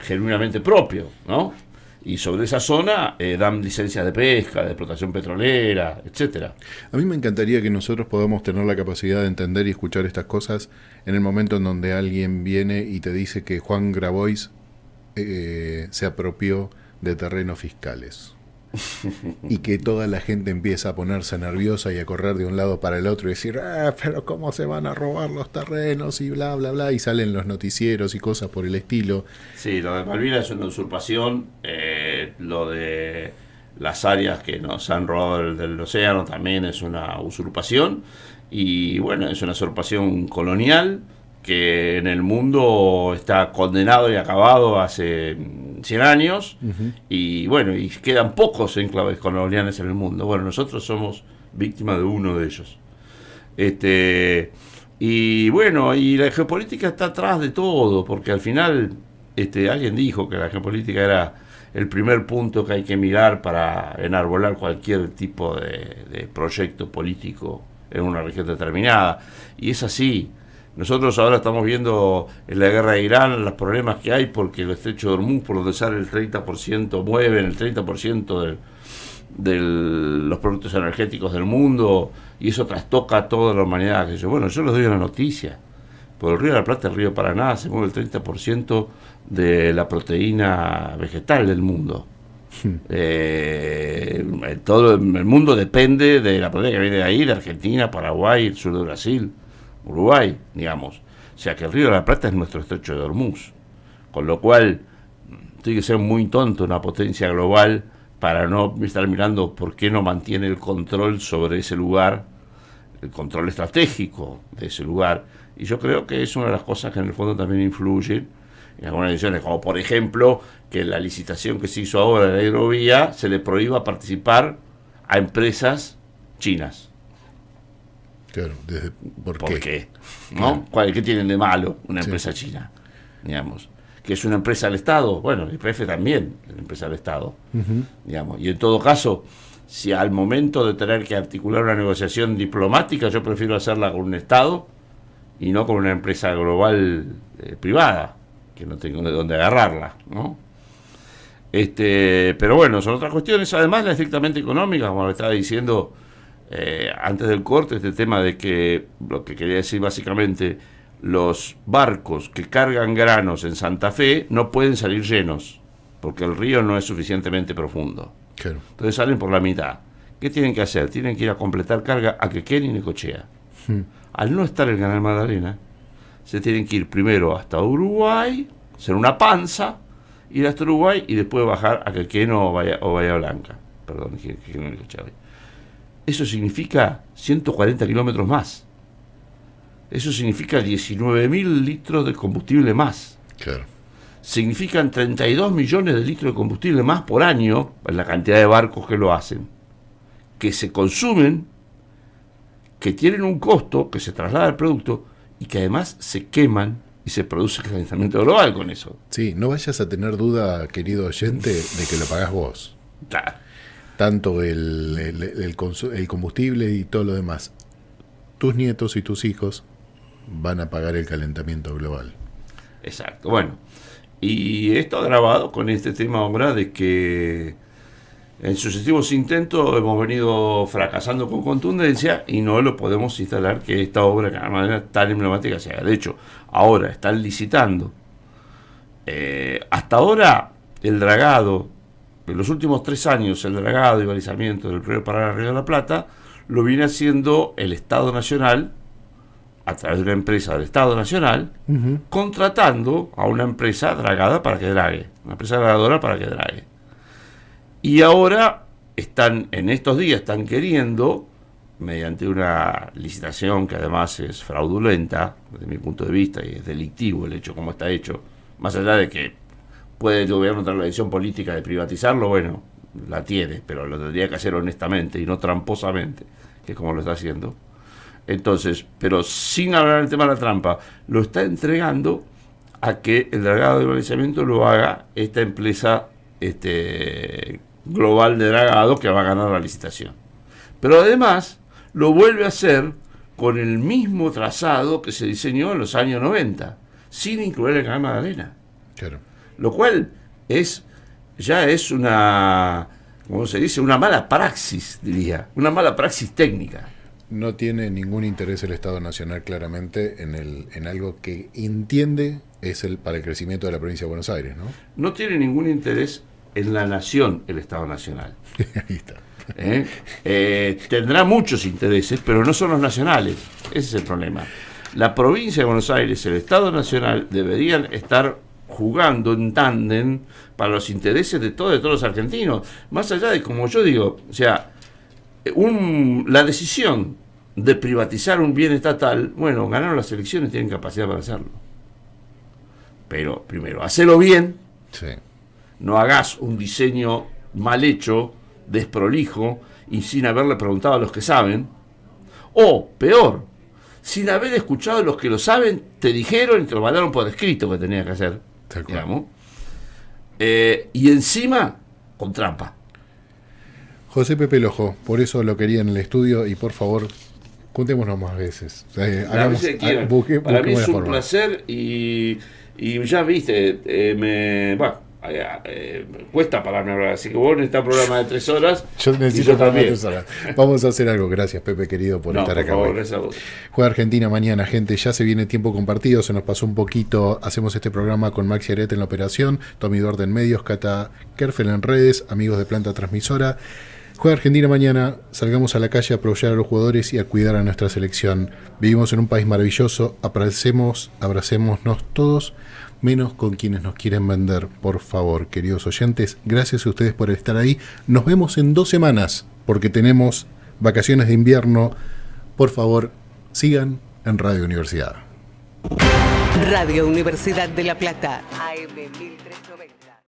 genuinamente propio, ¿no? Y sobre esa zona dan licencias de pesca, de explotación petrolera, etcétera. A mí me encantaría que nosotros podamos tener la capacidad de entender y escuchar estas cosas en el momento en donde alguien viene y te dice que Juan Grabois se apropió de terrenos fiscales. Y que toda la gente empieza a ponerse nerviosa y a correr de un lado para el otro y decir, pero cómo se van a robar los terrenos y bla, bla, bla, y salen los noticieros y cosas por el estilo. Sí, lo de Malvinas es una usurpación, lo de las áreas que nos han robado del océano también es una usurpación, y bueno, es una usurpación colonial que en el mundo está condenado y acabado hace 100 años, y bueno, y quedan pocos enclaves coloniales en el mundo. Bueno, nosotros somos víctimas de uno de ellos. Y bueno, y la geopolítica está atrás de todo, porque al final alguien dijo que la geopolítica era el primer punto que hay que mirar para enarbolar cualquier tipo de proyecto político en una región determinada, y es así. Nosotros ahora estamos viendo en la guerra de Irán los problemas que hay porque el estrecho de Hormuz, por donde sale el 30%, mueven el 30% de los productos energéticos del mundo, y eso trastoca a toda la humanidad. Bueno, yo les doy una noticia. Por el Río de la Plata, el río Paraná, se mueve el 30% de la proteína vegetal del mundo. Todo el mundo depende de la proteína que viene de ahí, de Argentina, Paraguay, el sur de Brasil, Uruguay, digamos. O sea que el Río de la Plata es nuestro estrecho de Hormuz, con lo cual tiene que ser muy tonto una potencia global para no estar mirando por qué no mantiene el control sobre ese lugar, el control estratégico de ese lugar. Y yo creo que es una de las cosas que en el fondo también influyen en algunas decisiones, como por ejemplo que en la licitación que se hizo ahora de la hidrovía se le prohíba participar a empresas chinas. Claro, ¿por qué? ¿No? ¿Qué tienen de malo una empresa china? Digamos, que es una empresa del Estado. Bueno, el IPF también es una empresa del Estado. Digamos, y en todo caso, Si al momento de tener que articular una negociación diplomática, yo prefiero hacerla con un Estado y no con una empresa global privada, que no tengo de dónde agarrarla, ¿no? Pero bueno, son otras cuestiones, además la estrictamente económica, como le estaba diciendo antes del corte, este tema de que, lo que quería decir básicamente, los barcos que cargan granos en Santa Fe no pueden salir llenos, porque el río no es suficientemente profundo. Claro. Entonces salen por la mitad. ¿Qué tienen que hacer? Tienen que ir a completar carga a Quequén y Necochea. Al no estar el Canal Magdalena, se tienen que ir primero hasta Uruguay, hacer una panza, ir hasta Uruguay y después bajar a Quequén o Bahía Blanca. Perdón, Quequén y Necochea. Eso significa 140 kilómetros más. Eso significa 19.000 litros de combustible más. Claro. Significan 32 millones de litros de combustible más por año, en la cantidad de barcos que lo hacen, que se consumen, que tienen un costo, que se traslada al producto y que además se queman y se produce el calentamiento global con eso. Sí, no vayas a tener duda, querido oyente, de que lo pagás vos. Claro. Tanto el combustible y todo lo demás. Tus nietos y tus hijos van a pagar el calentamiento global. Exacto. Bueno, y esto grabado con este tema ahora de que en sucesivos intentos hemos venido fracasando con contundencia y no lo podemos instalar que esta obra de manera tan emblemática se haga. De hecho, ahora están licitando. Hasta ahora el dragado, en los últimos 3 años, el dragado y balizamiento del río Paraná, Río de la Plata, lo viene haciendo el Estado Nacional a través de una empresa del Estado Nacional, contratando a una empresa dragada para que drague, una empresa dragadora para que drague. Y ahora en estos días están queriendo, mediante una licitación que además es fraudulenta, desde mi punto de vista, y es delictivo el hecho como está hecho, más allá de que puede el gobierno tener la decisión política de privatizarlo, bueno, la tiene, pero lo tendría que hacer honestamente y no tramposamente, que es como lo está haciendo. Entonces, pero sin hablar del tema de la trampa, lo está entregando a que el dragado de balizamiento lo haga esta empresa global de dragado que va a ganar la licitación. Pero además lo vuelve a hacer con el mismo trazado que se diseñó en los años 90, sin incluir el Canal Magdalena. Claro. Lo cual ya es una, ¿cómo se dice? Una mala praxis, diría, una mala praxis técnica. No tiene ningún interés el Estado Nacional claramente en algo que entiende es para el crecimiento de la provincia de Buenos Aires, ¿no? No tiene ningún interés en la nación el Estado Nacional. Ahí está. Tendrá muchos intereses, pero no son los nacionales. Ese es el problema. La provincia de Buenos Aires, el Estado Nacional, deberían estar jugando en tándem para los intereses de todos los argentinos. Más allá de, como yo digo, o sea, la decisión de privatizar un bien estatal, bueno, ganaron las elecciones, tienen capacidad para hacerlo. Pero primero, hacelo bien. Sí. No hagas un diseño mal hecho, desprolijo y sin haberle preguntado a los que saben. O, peor, sin haber escuchado a los que lo saben, te dijeron y te lo mandaron por escrito que tenías que hacer. Digamos. Y encima, con trampa. José Pepe Lojo, por eso lo quería en el estudio y por favor, juntémonos más veces. Para mí es un placer y ya viste, cuesta pararme ahora, así que vos en este programa de 3 horas. Yo necesito también 3 horas. Vamos a hacer algo. Gracias, Pepe querido, por estar acá. Favor, gracias a vos. Juega Argentina mañana, gente. Ya se viene tiempo compartido. Se nos pasó un poquito. Hacemos este programa con Maxi Arete en la operación, Tommy Duarte en medios, Cata Kerfel en redes, amigos de Planta Transmisora. Juega Argentina mañana. Salgamos a la calle a apoyar a los jugadores y a cuidar a nuestra selección. Vivimos en un país maravilloso. Abracémonos todos, menos con quienes nos quieren vender, por favor, queridos oyentes. Gracias a ustedes por estar ahí. Nos vemos en 2 semanas, porque tenemos vacaciones de invierno. Por favor, sigan en Radio Universidad. Radio Universidad de La Plata, AM 1300.